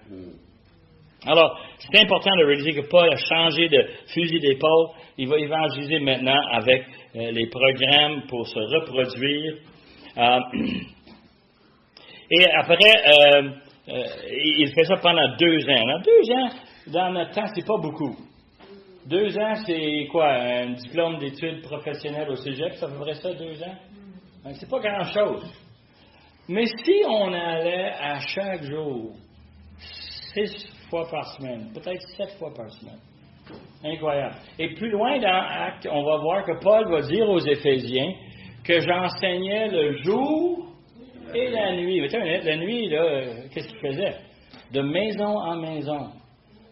Alors, c'est important de réaliser que Paul a changé de fusil d'épaule. Il va évangéliser maintenant avec les programmes pour se reproduire. Et après, il fait ça pendant 2 ans. Alors, 2 ans, dans notre temps, c'est pas beaucoup. 2 ans, c'est quoi? Un diplôme d'études professionnelles au cégep, ça ferait ça 2 ans? C'est pas grand-chose. Mais si on allait à chaque jour, 6 fois par semaine, peut-être 7 fois par semaine. Incroyable. Et plus loin dans Actes, on va voir que Paul va dire aux Éphésiens que j'enseignais le jour et la nuit. La nuit, là, qu'est-ce qu'il faisait? De maison en maison.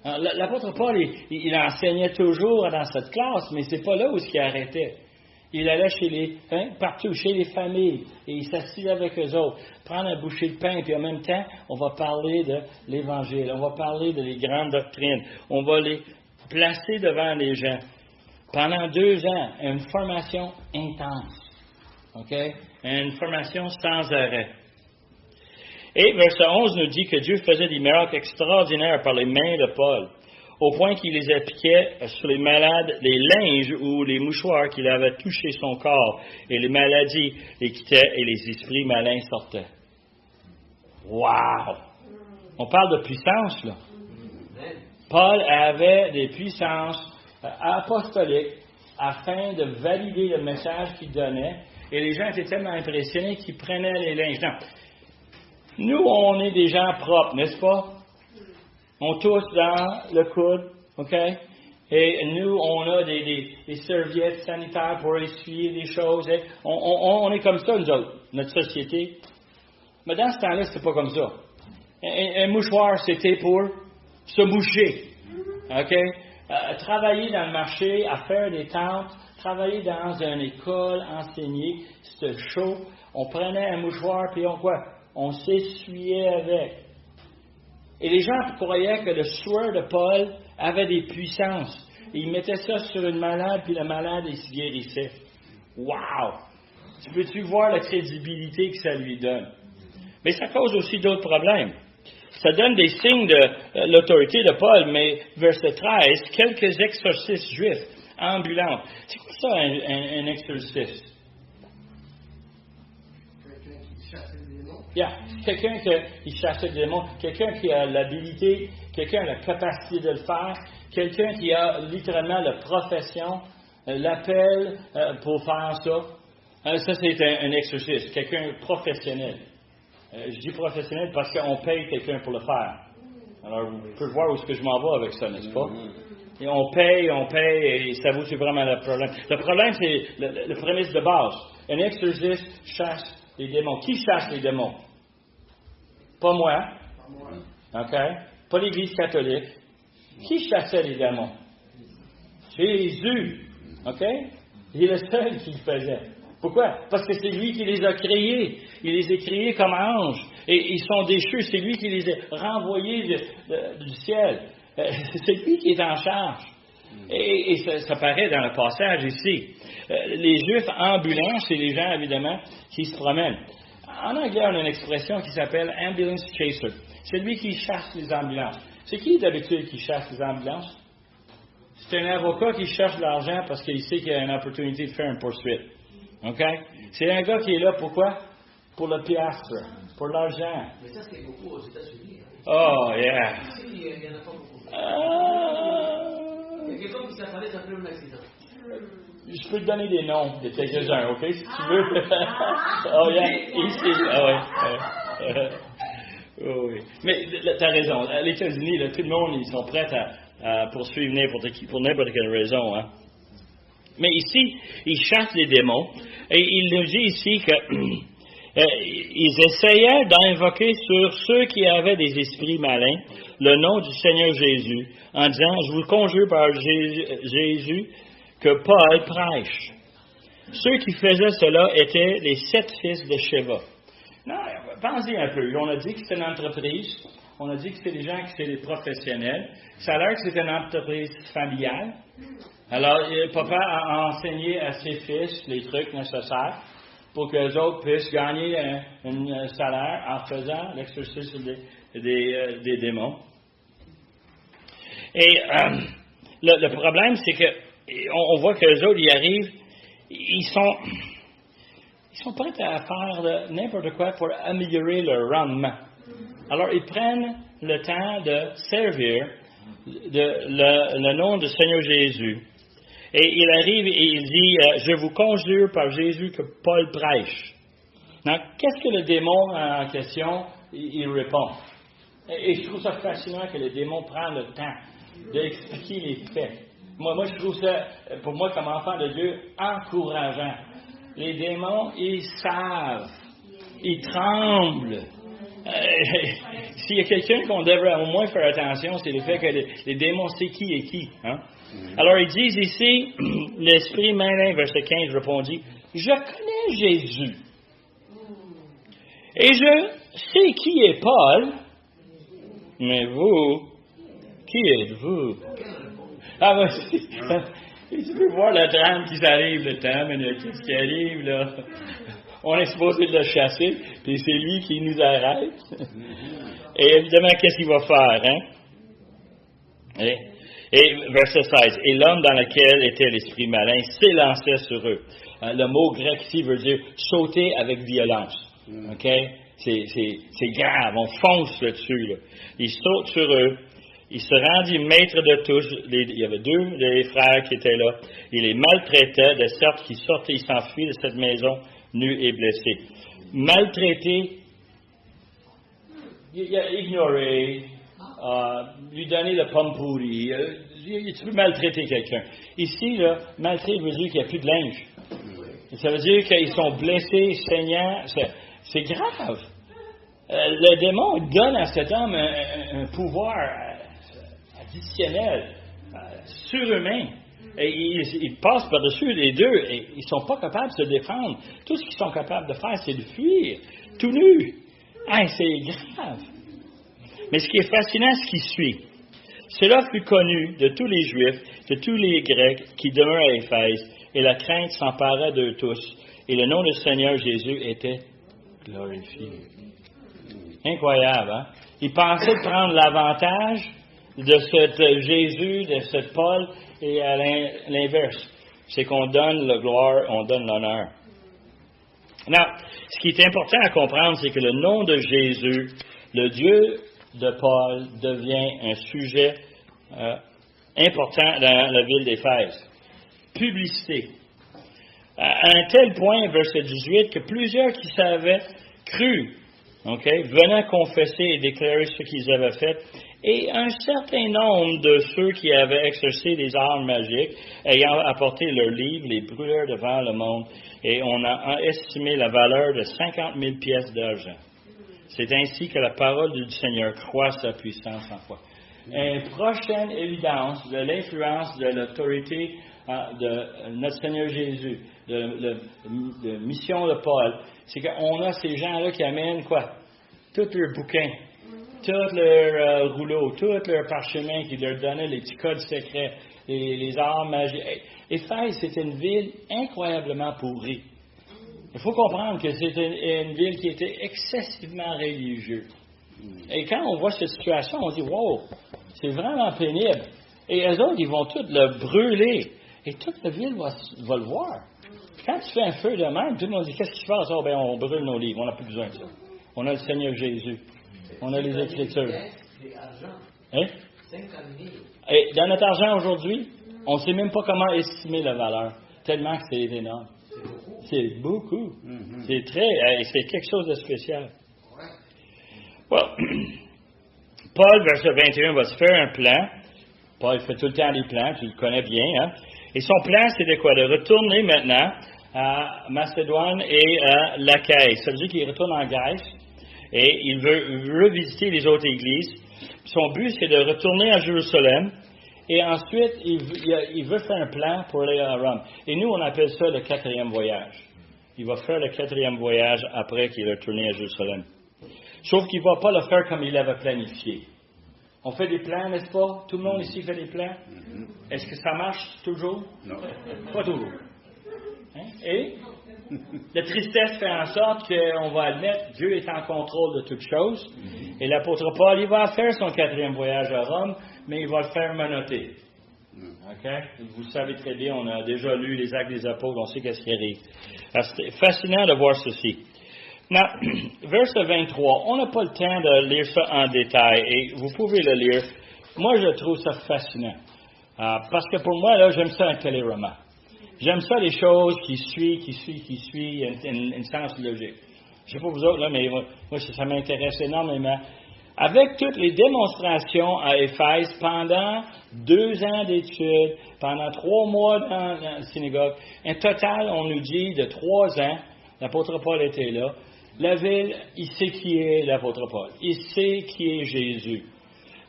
L'apôtre Paul, il enseignait toujours dans cette classe, mais c'est pas là où il arrêtait. Il allait partout, chez les familles, et il s'assisait avec eux autres, prendre un bouchée de pain, puis en même temps, on va parler de l'Évangile, on va parler de les grandes doctrines, on va les placer devant les gens. Pendant 2 ans, une formation intense, ok? Une formation sans arrêt. Et verset 11 nous dit que Dieu faisait des miracles extraordinaires par les mains de Paul, au point qu'il les appliquait sur les malades, les linges ou les mouchoirs qu'il avait touché son corps, et les maladies les quittaient et les esprits malins sortaient. Wow! On parle de puissance, là. Paul avait des puissances apostoliques afin de valider le message qu'il donnait, et les gens étaient tellement impressionnés qu'ils prenaient les linges. Non. Nous, on est des gens propres, n'est-ce pas? On touche dans le coude, OK? Et nous, on a des serviettes sanitaires pour essuyer des choses. On est comme ça, nous autres, notre société. Mais dans ce temps-là, c'était pas comme ça. Un mouchoir, c'était pour se moucher, OK? Travailler dans le marché, à faire des tentes, travailler dans une école, enseigner, c'était chaud. On prenait un mouchoir, puis on s'essuyait avec. Et les gens croyaient que le sueur de Paul avait des puissances. Et ils mettaient ça sur une malade, puis la malade, il se guérissait. Wow! Tu peux-tu voir la crédibilité que ça lui donne? Mais ça cause aussi d'autres problèmes. Ça donne des signes de l'autorité de Paul, mais verset 13, quelques exorcistes juifs ambulants. C'est quoi ça, un exorciste? Quelqu'un qui chasse les démons, quelqu'un qui a l'habilité, quelqu'un qui a la capacité de le faire, quelqu'un qui a littéralement la profession, l'appel pour faire ça. Ça, c'est un exorciste, quelqu'un professionnel. Je dis professionnel parce qu'on paye quelqu'un pour le faire. Alors, vous pouvez voir où est-ce que je m'en vais avec ça, n'est-ce pas? Et on paye, et ça vous c'est vraiment le problème. Le problème, c'est le prémisse de base. Un exorciste chasse les démons. Qui chasse les démons? Pas moi. OK? Pas l'Église catholique. Qui chassait les démons? Jésus. OK? Il est le seul qui le faisait. Pourquoi? Parce que c'est lui qui les a créés. Il les a créés comme anges. Et ils sont déchus. C'est lui qui les a renvoyés du ciel. C'est lui qui est en charge. Et ça paraît dans le passage ici. Les Juifs ambulants, c'est les gens, évidemment, qui se promènent. En anglais, on a une expression qui s'appelle « ambulance chaser ». C'est lui qui chasse les ambulances. C'est qui, d'habitude, qui chasse les ambulances? C'est un avocat qui cherche de l'argent parce qu'il sait qu'il y a une opportunité de faire une poursuite. OK? C'est un gars qui est là, pourquoi? Pour le piastre, pour l'argent. Mais ça, c'est beaucoup aux États-Unis. Oh, yeah. Ici, il n'y en a pas beaucoup. Il y a quelqu'un qui s'apparaît après un accident. Je peux te donner des noms de quelques-uns, OK, si tu veux. Oh, yeah, ici. Ah, ouais. Oh, oui. Mais tu as raison. À les États-Unis, là, tout le monde, ils sont prêts à poursuivre n'importe qui, pour n'importe quelle raison. Hein. Mais ici, ils chassent les démons. Et il nous dit ici que ils essayaient d'invoquer sur ceux qui avaient des esprits malins le nom du Seigneur Jésus, en disant, je vous conjure par Jésus que Paul prêche. Ceux qui faisaient cela étaient les 7 fils de Sheva. Non, pensez un peu. On a dit que c'était une entreprise. On a dit que c'était des gens qui étaient des professionnels. Ça a l'air que c'était une entreprise familiale. Alors, papa a enseigné à ses fils les trucs nécessaires pour que les autres puissent gagner un salaire en faisant l'exorcisme des démons. Et le problème, c'est que on voit que les autres, ils arrivent, ils sont prêts à faire n'importe quoi pour améliorer leur rendement. Alors, ils prennent le temps de servir le nom du Seigneur Jésus. Et il arrive et il dit, je vous conjure par Jésus que Paul prêche. Donc, qu'est-ce que le démon en question, il répond? Et je trouve ça fascinant que le démon prend le temps d'expliquer les faits. Moi, je trouve ça, pour moi, comme enfant de Dieu, encourageant. Les démons, ils savent. Ils tremblent. S'il y a quelqu'un qu'on devrait au moins faire attention, c'est le fait que les démons, c'est qui et qui. Hein? Alors, ils disent ici, l'esprit malin, verset 15, répondit, je connais Jésus. Et je sais qui est Paul, mais vous, qui êtes-vous? Ah, voici. Tu peux voir la trame qui s'arrive, le temps, mais qu'est-ce qui arrive, là? On est supposé le chasser, puis c'est lui qui nous arrête. Et évidemment, qu'est-ce qu'il va faire, hein? Et verset 16. Et l'homme dans lequel était l'esprit malin s'élançait sur eux. Le mot grec ici veut dire sauter avec violence. OK? C'est grave, on fonce là-dessus, là. Il saute sur eux. Il se rendit maître de tous. Il y avait 2 des frères qui étaient là. Il les maltraitait, de sorte qu'ils sortaient, ils s'enfuient de cette maison nus et blessés. Maltraiter, ignorer, lui donner le pomme pourri. Tu peux maltraiter quelqu'un. Ici, là, maltraiter veut dire qu'il n'y a plus de linge. Ça veut dire qu'ils sont blessés, saignants. C'est grave. Le démon donne à cet homme un pouvoir additionnel, surhumain. Et ils passent par-dessus les deux et ils ne sont pas capables de se défendre. Tout ce qu'ils sont capables de faire, c'est de fuir, tout nus. C'est grave. Mais ce qui est fascinant, c'est ce qui suit. Cela fut connu de tous les Juifs, de tous les Grecs qui demeurent à Éphèse, et la crainte s'empara d'eux tous, et le nom du Seigneur Jésus était glorifié. Incroyable, hein? Ils pensaient prendre l'avantage de ce Jésus, de ce Paul, et à l'inverse. C'est qu'on donne la gloire, on donne l'honneur. Non, ce qui est important à comprendre, c'est que le nom de Jésus, le Dieu de Paul, devient un sujet important dans la ville d'Éphèse. Publicité. À un tel point, verset 18, que plusieurs qui savaient cru, venaient confesser et déclarer ce qu'ils avaient fait, et un certain nombre de ceux qui avaient exercé des armes magiques, ayant apporté leurs livres, les brûlèrent devant le monde, et on a estimé la valeur de 50 000 pièces d'argent. C'est ainsi que la parole du Seigneur croît sa puissance en foi. Une prochaine évidence de l'influence de l'autorité de notre Seigneur Jésus, de la mission de Paul, c'est qu'on a ces gens-là qui amènent quoi? Tous leurs bouquins, tous leurs rouleaux, tous leurs parchemins qui leur donnaient les petits codes secrets, les arts magiques. Éphèse, c'était une ville incroyablement pourrie. Il faut comprendre que c'était une ville qui était excessivement religieuse. Et quand on voit cette situation, on dit, wow, c'est vraiment pénible. Et eux autres, ils vont tous le brûler. Et toute la ville va le voir. Quand tu fais un feu de même, tout le monde dit, qu'est-ce qui se passe? Oh, ben, on brûle nos livres, on n'a plus besoin de ça. On a le Seigneur Jésus. On a les Écritures. Hein? Et dans notre argent aujourd'hui, on ne sait même pas comment estimer la valeur, tellement que c'est énorme. C'est beaucoup. C'est quelque chose de spécial. Well, Paul, verset 21, va se faire un plan. Paul fait tout le temps des plans, tu le connais bien. Hein? Et son plan, c'est de quoi? De retourner maintenant à Macédoine et à l'Achaïe. Ça veut dire qu'il retourne en Grèce et il veut revisiter les autres églises. Son but, c'est de retourner à Jérusalem. Et ensuite, il veut faire un plan pour aller à Rome. Et nous, on appelle ça le 4e voyage. Il va faire le 4e voyage après qu'il est retourné à Jérusalem. Sauf qu'il ne va pas le faire comme il l'avait planifié. On fait des plans, n'est-ce pas? Tout le monde ici fait des plans? Est-ce que ça marche toujours? Non. Pas toujours. Hein? Et la tristesse fait en sorte qu'on va admettre que Dieu est en contrôle de toutes choses. Et l'apôtre Paul, il va faire son 4e voyage à Rome, mais il va le faire menotter. OK? Vous savez très bien, on a déjà lu les Actes des Apôtres, on sait qu'est-ce qui arrive. C'est fascinant de voir ceci. Maintenant, verset 23, on n'a pas le temps de lire ça en détail, et vous pouvez le lire. Moi, je trouve ça fascinant. Parce que pour moi, là, j'aime ça un téléroman. J'aime ça les choses qui suivent, un sens logique. Je ne sais pas vous autres, là, mais moi, ça m'intéresse énormément. Avec toutes les démonstrations à Éphèse pendant 2 ans d'études, pendant 3 mois dans la synagogue, un total, on nous dit, de 3 ans, l'apôtre Paul était là. La ville, il sait qui est l'apôtre Paul. Il sait qui est Jésus.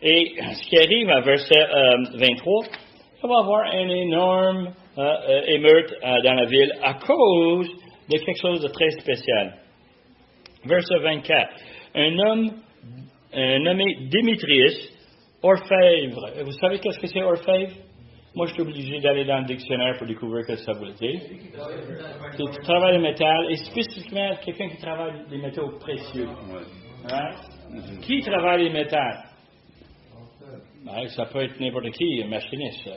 Et ce qui arrive à verset 23, il va y avoir une énorme émeute dans la ville à cause de quelque chose de très spécial. Verset 24. Un homme nommé Démétrius, orfèvre. Vous savez qu'est-ce que c'est orfèvre? Moi, je suis obligé d'aller dans le dictionnaire pour découvrir ce que ça veut dire. C'est qui travaille le métal, et spécifiquement quelqu'un qui travaille les métaux précieux. Hein? Qui travaille les métals? Ben, ça peut être n'importe qui, un machiniste.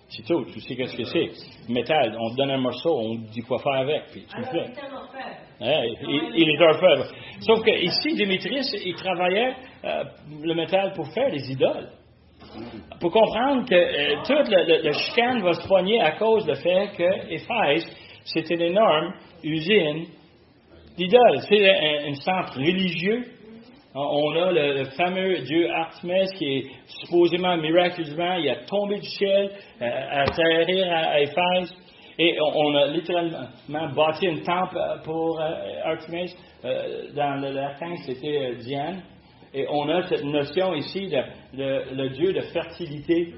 C'est tout, tu sais qu'est-ce que c'est. Métal, on te donne un morceau, on te dit quoi faire avec, puis tu le fais. Il est orfèvre. Sauf que ici, Démétrius, il travaillait le métal pour faire des idoles. Pour comprendre que toute le chicane va se poigner à cause du fait que Éphèse, c'est une énorme usine d'idoles. C'est un centre religieux. On a le fameux dieu Artemis qui est supposément, miraculeusement, il a tombé du ciel, atterrir à Éphèse. Et on a littéralement bâti une temple pour Artemis. Dans le latin, c'était Diane. Et on a cette notion ici de le dieu de fertilité.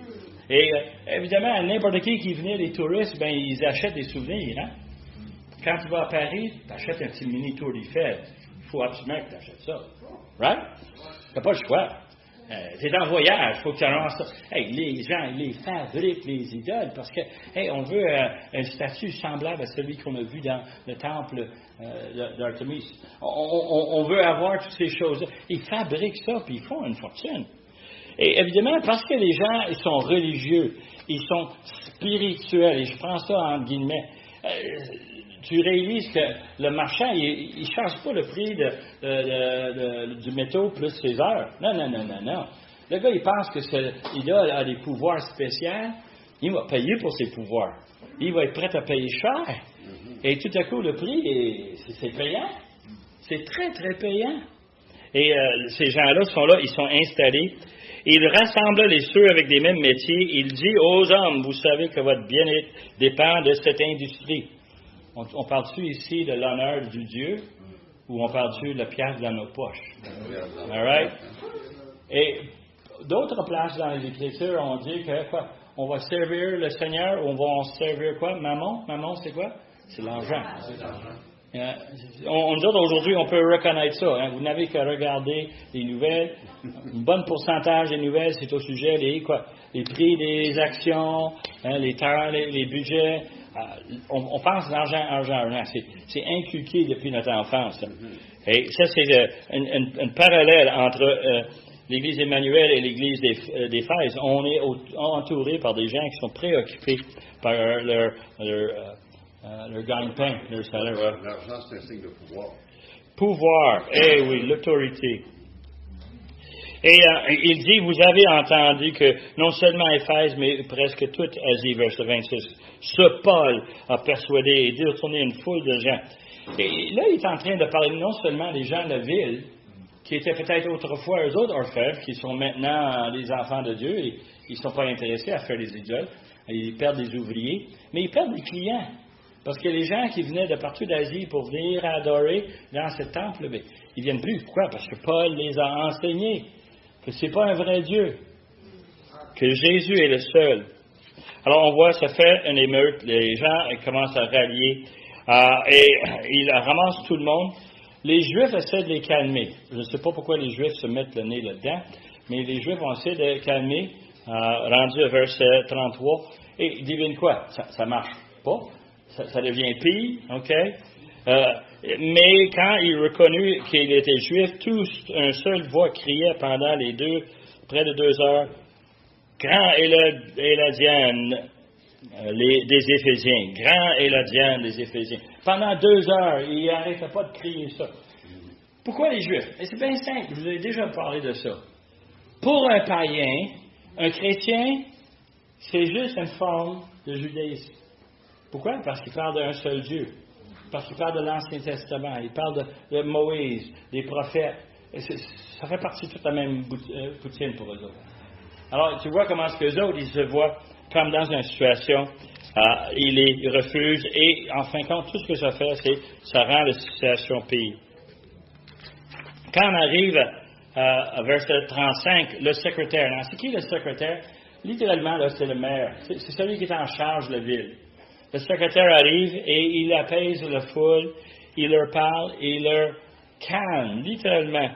Et évidemment, n'importe qui venait, les touristes, ben ils achètent des souvenirs. Hein? Quand tu vas à Paris, tu achètes un petit mini tour d'Eiffel. Il faut absolument que tu achètes ça. Right? Tu n'as pas le choix. Tu es en voyage, il faut que tu annonces ça. Hey, les gens, ils fabriquent les idoles parce que, hey, on veut un statut semblable à celui qu'on a vu dans le temple d'Artémis. On veut avoir toutes ces choses-là. Ils fabriquent ça, puis ils font une fortune. Et évidemment, parce que les gens, ils sont religieux, ils sont spirituels, et je prends ça entre guillemets, tu réalises que le marchand, il ne change pas le prix du métaux plus ses heures. Non. Le gars, il pense que il a des pouvoirs spéciaux. Il va payer pour ses pouvoirs. Il va être prêt à payer cher. Et tout à coup, le prix, c'est payant. C'est très, très payant. Et ces gens-là sont là, ils sont installés. Il rassemble les cieux avec des mêmes métiers. Il dit aux hommes, vous savez que votre bien-être dépend de cette industrie. On parle-tu ici de l'honneur du Dieu ou on parle-tu de la pièce dans nos poches? All right? Et d'autres places dans les Écritures, on dit que quoi? On va servir le Seigneur ou on va servir quoi? Mammon? Mammon, c'est quoi? C'est l'argent. Nous autres, aujourd'hui, on peut reconnaître ça. Hein. Vous n'avez qu'à regarder les nouvelles. Un bon pourcentage des nouvelles, c'est au sujet des prix des actions, hein, les terres, les budgets. On pense argent. C'est inculqué depuis notre enfance. Et ça, c'est un parallèle entre l'Église Emmanuel et l'Église d'Éphèse. On est entouré par des gens qui sont préoccupés par leur gagne-pain, leur salaire. L'argent, c'est un signe de pouvoir. Pouvoir, oui, l'autorité. Et il dit, vous avez entendu que non seulement Éphèse, mais presque toute Asie, verset 26, ce Paul a persuadé et détourné une foule de gens. Et là, il est en train de parler non seulement des gens de la ville, qui étaient peut-être autrefois eux autres orfèvres, qui sont maintenant les enfants de Dieu, et ils ne sont pas intéressés à faire des idoles, ils perdent des ouvriers, mais ils perdent des clients. Parce que les gens qui venaient de partout d'Asie pour venir adorer dans ce temple, ils ne viennent plus. Pourquoi? Parce que Paul les a enseignés que ce n'est pas un vrai Dieu, que Jésus est le seul. Alors on voit, ça fait une émeute, les gens commencent à rallier, et ils ramassent tout le monde. Les Juifs essaient de les calmer. Je ne sais pas pourquoi les Juifs se mettent le nez là-dedans, mais les Juifs ont essayé de les calmer, rendu au verset 33, et devine quoi? Ça ne marche pas. Ça devient pire, OK? Mais quand il reconnut qu'il était juif, tous une seule voix criait pendant près de 2 heures, grand est la Diane des Éphésiens, grand est la Diane des Éphésiens. Pendant 2 heures, il n'arrêtait pas de crier ça. Pourquoi les Juifs? Et c'est bien simple, je vous ai déjà parlé de ça. Pour un païen, un chrétien, c'est juste une forme de judaïsme. Pourquoi? Parce qu'il parle d'un seul Dieu. Parce qu'il parle de l'Ancien Testament. Il parle de Moïse, des prophètes. Ça fait partie de toute la même poutine pour eux autres. Alors, tu vois comment est-ce qu'eux autres, ils se voient comme dans une situation, ils refusent, et en fin de compte, tout ce que ça fait, ça rend la situation pire. Quand on arrive à verset 35, le secrétaire. Alors, c'est qui le secrétaire? Littéralement, là, c'est le maire. C'est celui qui est en charge de la ville. Le secrétaire arrive et il apaise la foule, il leur parle et il leur calme, littéralement.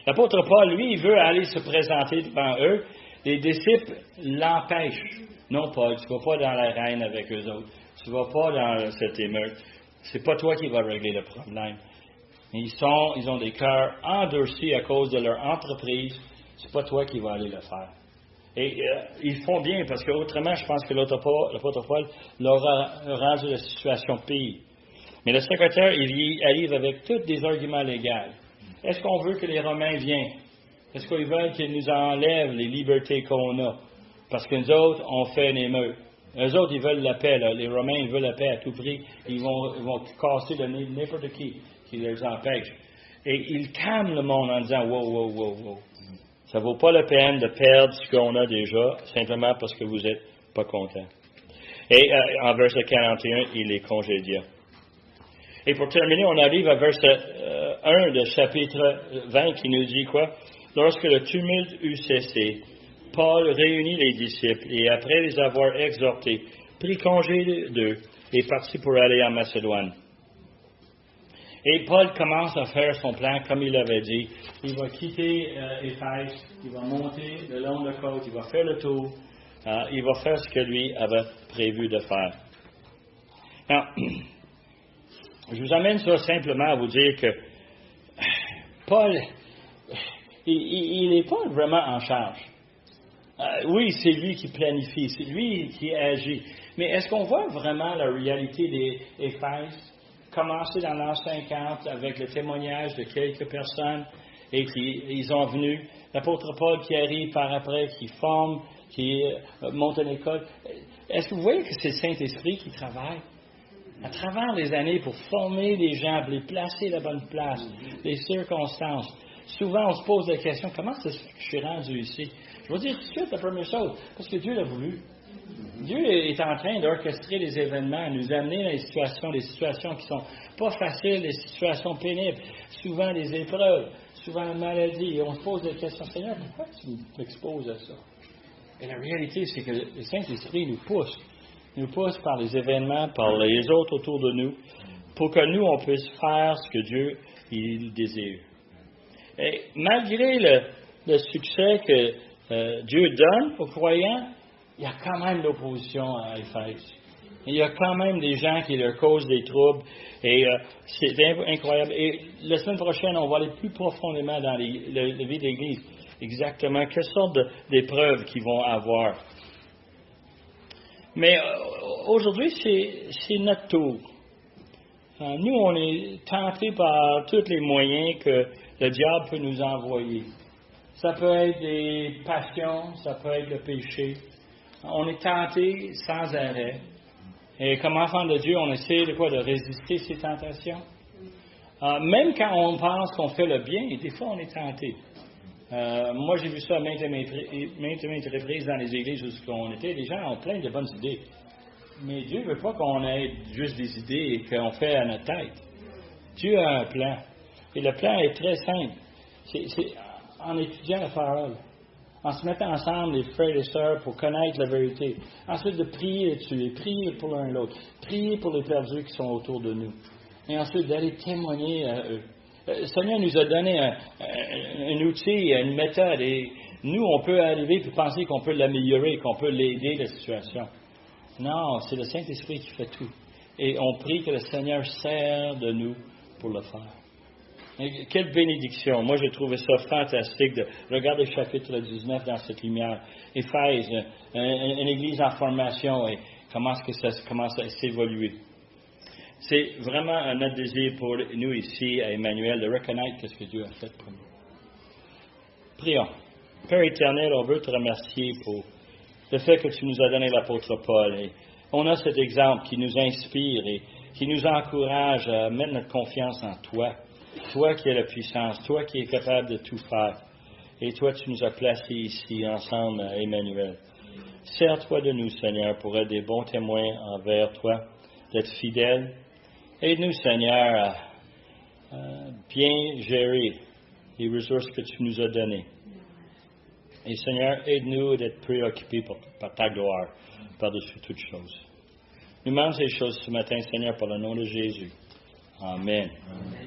L'apôtre Paul, lui, il veut aller se présenter devant eux. Les disciples l'empêchent. Non, Paul, tu ne vas pas dans l'arène avec eux autres. Tu ne vas pas dans cette émeute. C'est pas toi qui vas régler le problème. Ils ont des cœurs endurcis à cause de leur entreprise. C'est pas toi qui vas aller le faire. Et ils font bien, parce qu'autrement, je pense que l'apôtre Paul leur a rendu la situation pire. Mais le secrétaire, il arrive avec tous des arguments légaux. Est-ce qu'on veut que les Romains viennent? Est-ce qu'ils veulent qu'ils nous enlèvent les libertés qu'on a? Parce que nous autres, on fait une émeute. Eux autres, ils veulent la paix. Là. Les Romains, ils veulent la paix à tout prix. Ils vont casser le nez de n'importe qui les empêche. Et ils calment le monde en disant, wow. Ça ne vaut pas la peine de perdre ce qu'on a déjà, simplement parce que vous n'êtes pas content. Et en verset 41, il les congédia. Et pour terminer, on arrive à verset 1 de chapitre 20 qui nous dit quoi? Lorsque le tumulte eut cessé, Paul réunit les disciples et après les avoir exhortés, prit congé d'eux et partit pour aller en Macédoine. Et Paul commence à faire son plan comme il avait dit. Il va quitter Éphèse, il va monter le long de la côte, il va faire le tour, il va faire ce que lui avait prévu de faire. Alors, je vous amène ça simplement à vous dire que Paul, il n'est pas vraiment en charge. Oui, c'est lui qui planifie, c'est lui qui agit. Mais est-ce qu'on voit vraiment la réalité des Éphèses? Commencer dans l'an 50 avec le témoignage de quelques personnes et ils ont venu. L'apôtre Paul qui arrive par après, qui forme, qui monte une école. Est-ce que vous voyez que c'est le Saint-Esprit qui travaille à travers les années pour former les gens, pour les placer à la bonne place, les circonstances? Souvent, on se pose la question, comment ça se fait que je suis rendu ici? Je vais dire tout de suite la première chose, parce que Dieu l'a voulu. Dieu est en train d'orchestrer les événements, nous amener dans des situations qui sont pas faciles, des situations pénibles, souvent des épreuves, souvent la maladie. Et on se pose la question, Seigneur, pourquoi tu m'exposes à ça? Et la réalité, c'est que le Saint-Esprit nous pousse par les événements, par les autres autour de nous, pour que nous, on puisse faire ce que Dieu il désire. Et malgré le succès que Dieu donne aux croyants, il y a quand même l'opposition à Éphèse. Il y a quand même des gens qui leur causent des troubles. Et c'est incroyable. Et la semaine prochaine, on va aller plus profondément dans la vie de l'Église. Exactement. Quelle sorte d'épreuves qu'ils vont avoir. Mais aujourd'hui, c'est notre tour. Nous, on est tentés par tous les moyens que le diable peut nous envoyer. Ça peut être des passions, ça peut être le péché. On est tentés sans arrêt. Et comme enfant de Dieu, on essaie de résister ces tentations. Même quand on pense qu'on fait le bien, des fois on est tenté. Moi, j'ai vu ça maintes reprises dans les églises où on était. Les gens ont plein de bonnes idées. Mais Dieu ne veut pas qu'on ait juste des idées et qu'on fait à notre tête. Dieu a un plan. Et le plan est très simple. C'est en étudiant la parole, en se mettant ensemble, les frères et les sœurs, pour connaître la vérité. Ensuite, de prier là-dessus, prier pour l'un et l'autre, prier pour les perdus qui sont autour de nous. Et ensuite, d'aller témoigner à eux. Le Seigneur nous a donné un outil, une méthode, et nous, on peut arriver et penser qu'on peut l'améliorer, qu'on peut l'aider, la situation. Non, c'est le Saint-Esprit qui fait tout. Et on prie que le Seigneur sert de nous pour le faire. Et quelle bénédiction! Moi, j'ai trouvé ça fantastique de regarder le chapitre 19 dans cette lumière. Éphèse, une église en formation, et comment est-ce que ça commence à s'évoluer. C'est vraiment notre désir pour nous ici, à Emmanuel, de reconnaître ce que Dieu a fait pour nous. Prions. Père éternel, on veut te remercier pour le fait que tu nous as donné l'apôtre Paul. Et on a cet exemple qui nous inspire et qui nous encourage à mettre notre confiance en toi. Toi qui as la puissance, toi qui es capable de tout faire. Et toi, tu nous as placés ici, ensemble, à Emmanuel. Sers-toi de nous, Seigneur, pour être des bons témoins envers toi, d'être fidèles. Aide-nous, Seigneur, à bien gérer les ressources que tu nous as données. Et Seigneur, aide-nous d'être préoccupés par ta gloire, par-dessus toutes choses. Nous demandons ces choses ce matin, Seigneur, par le nom de Jésus. Amen. Amen.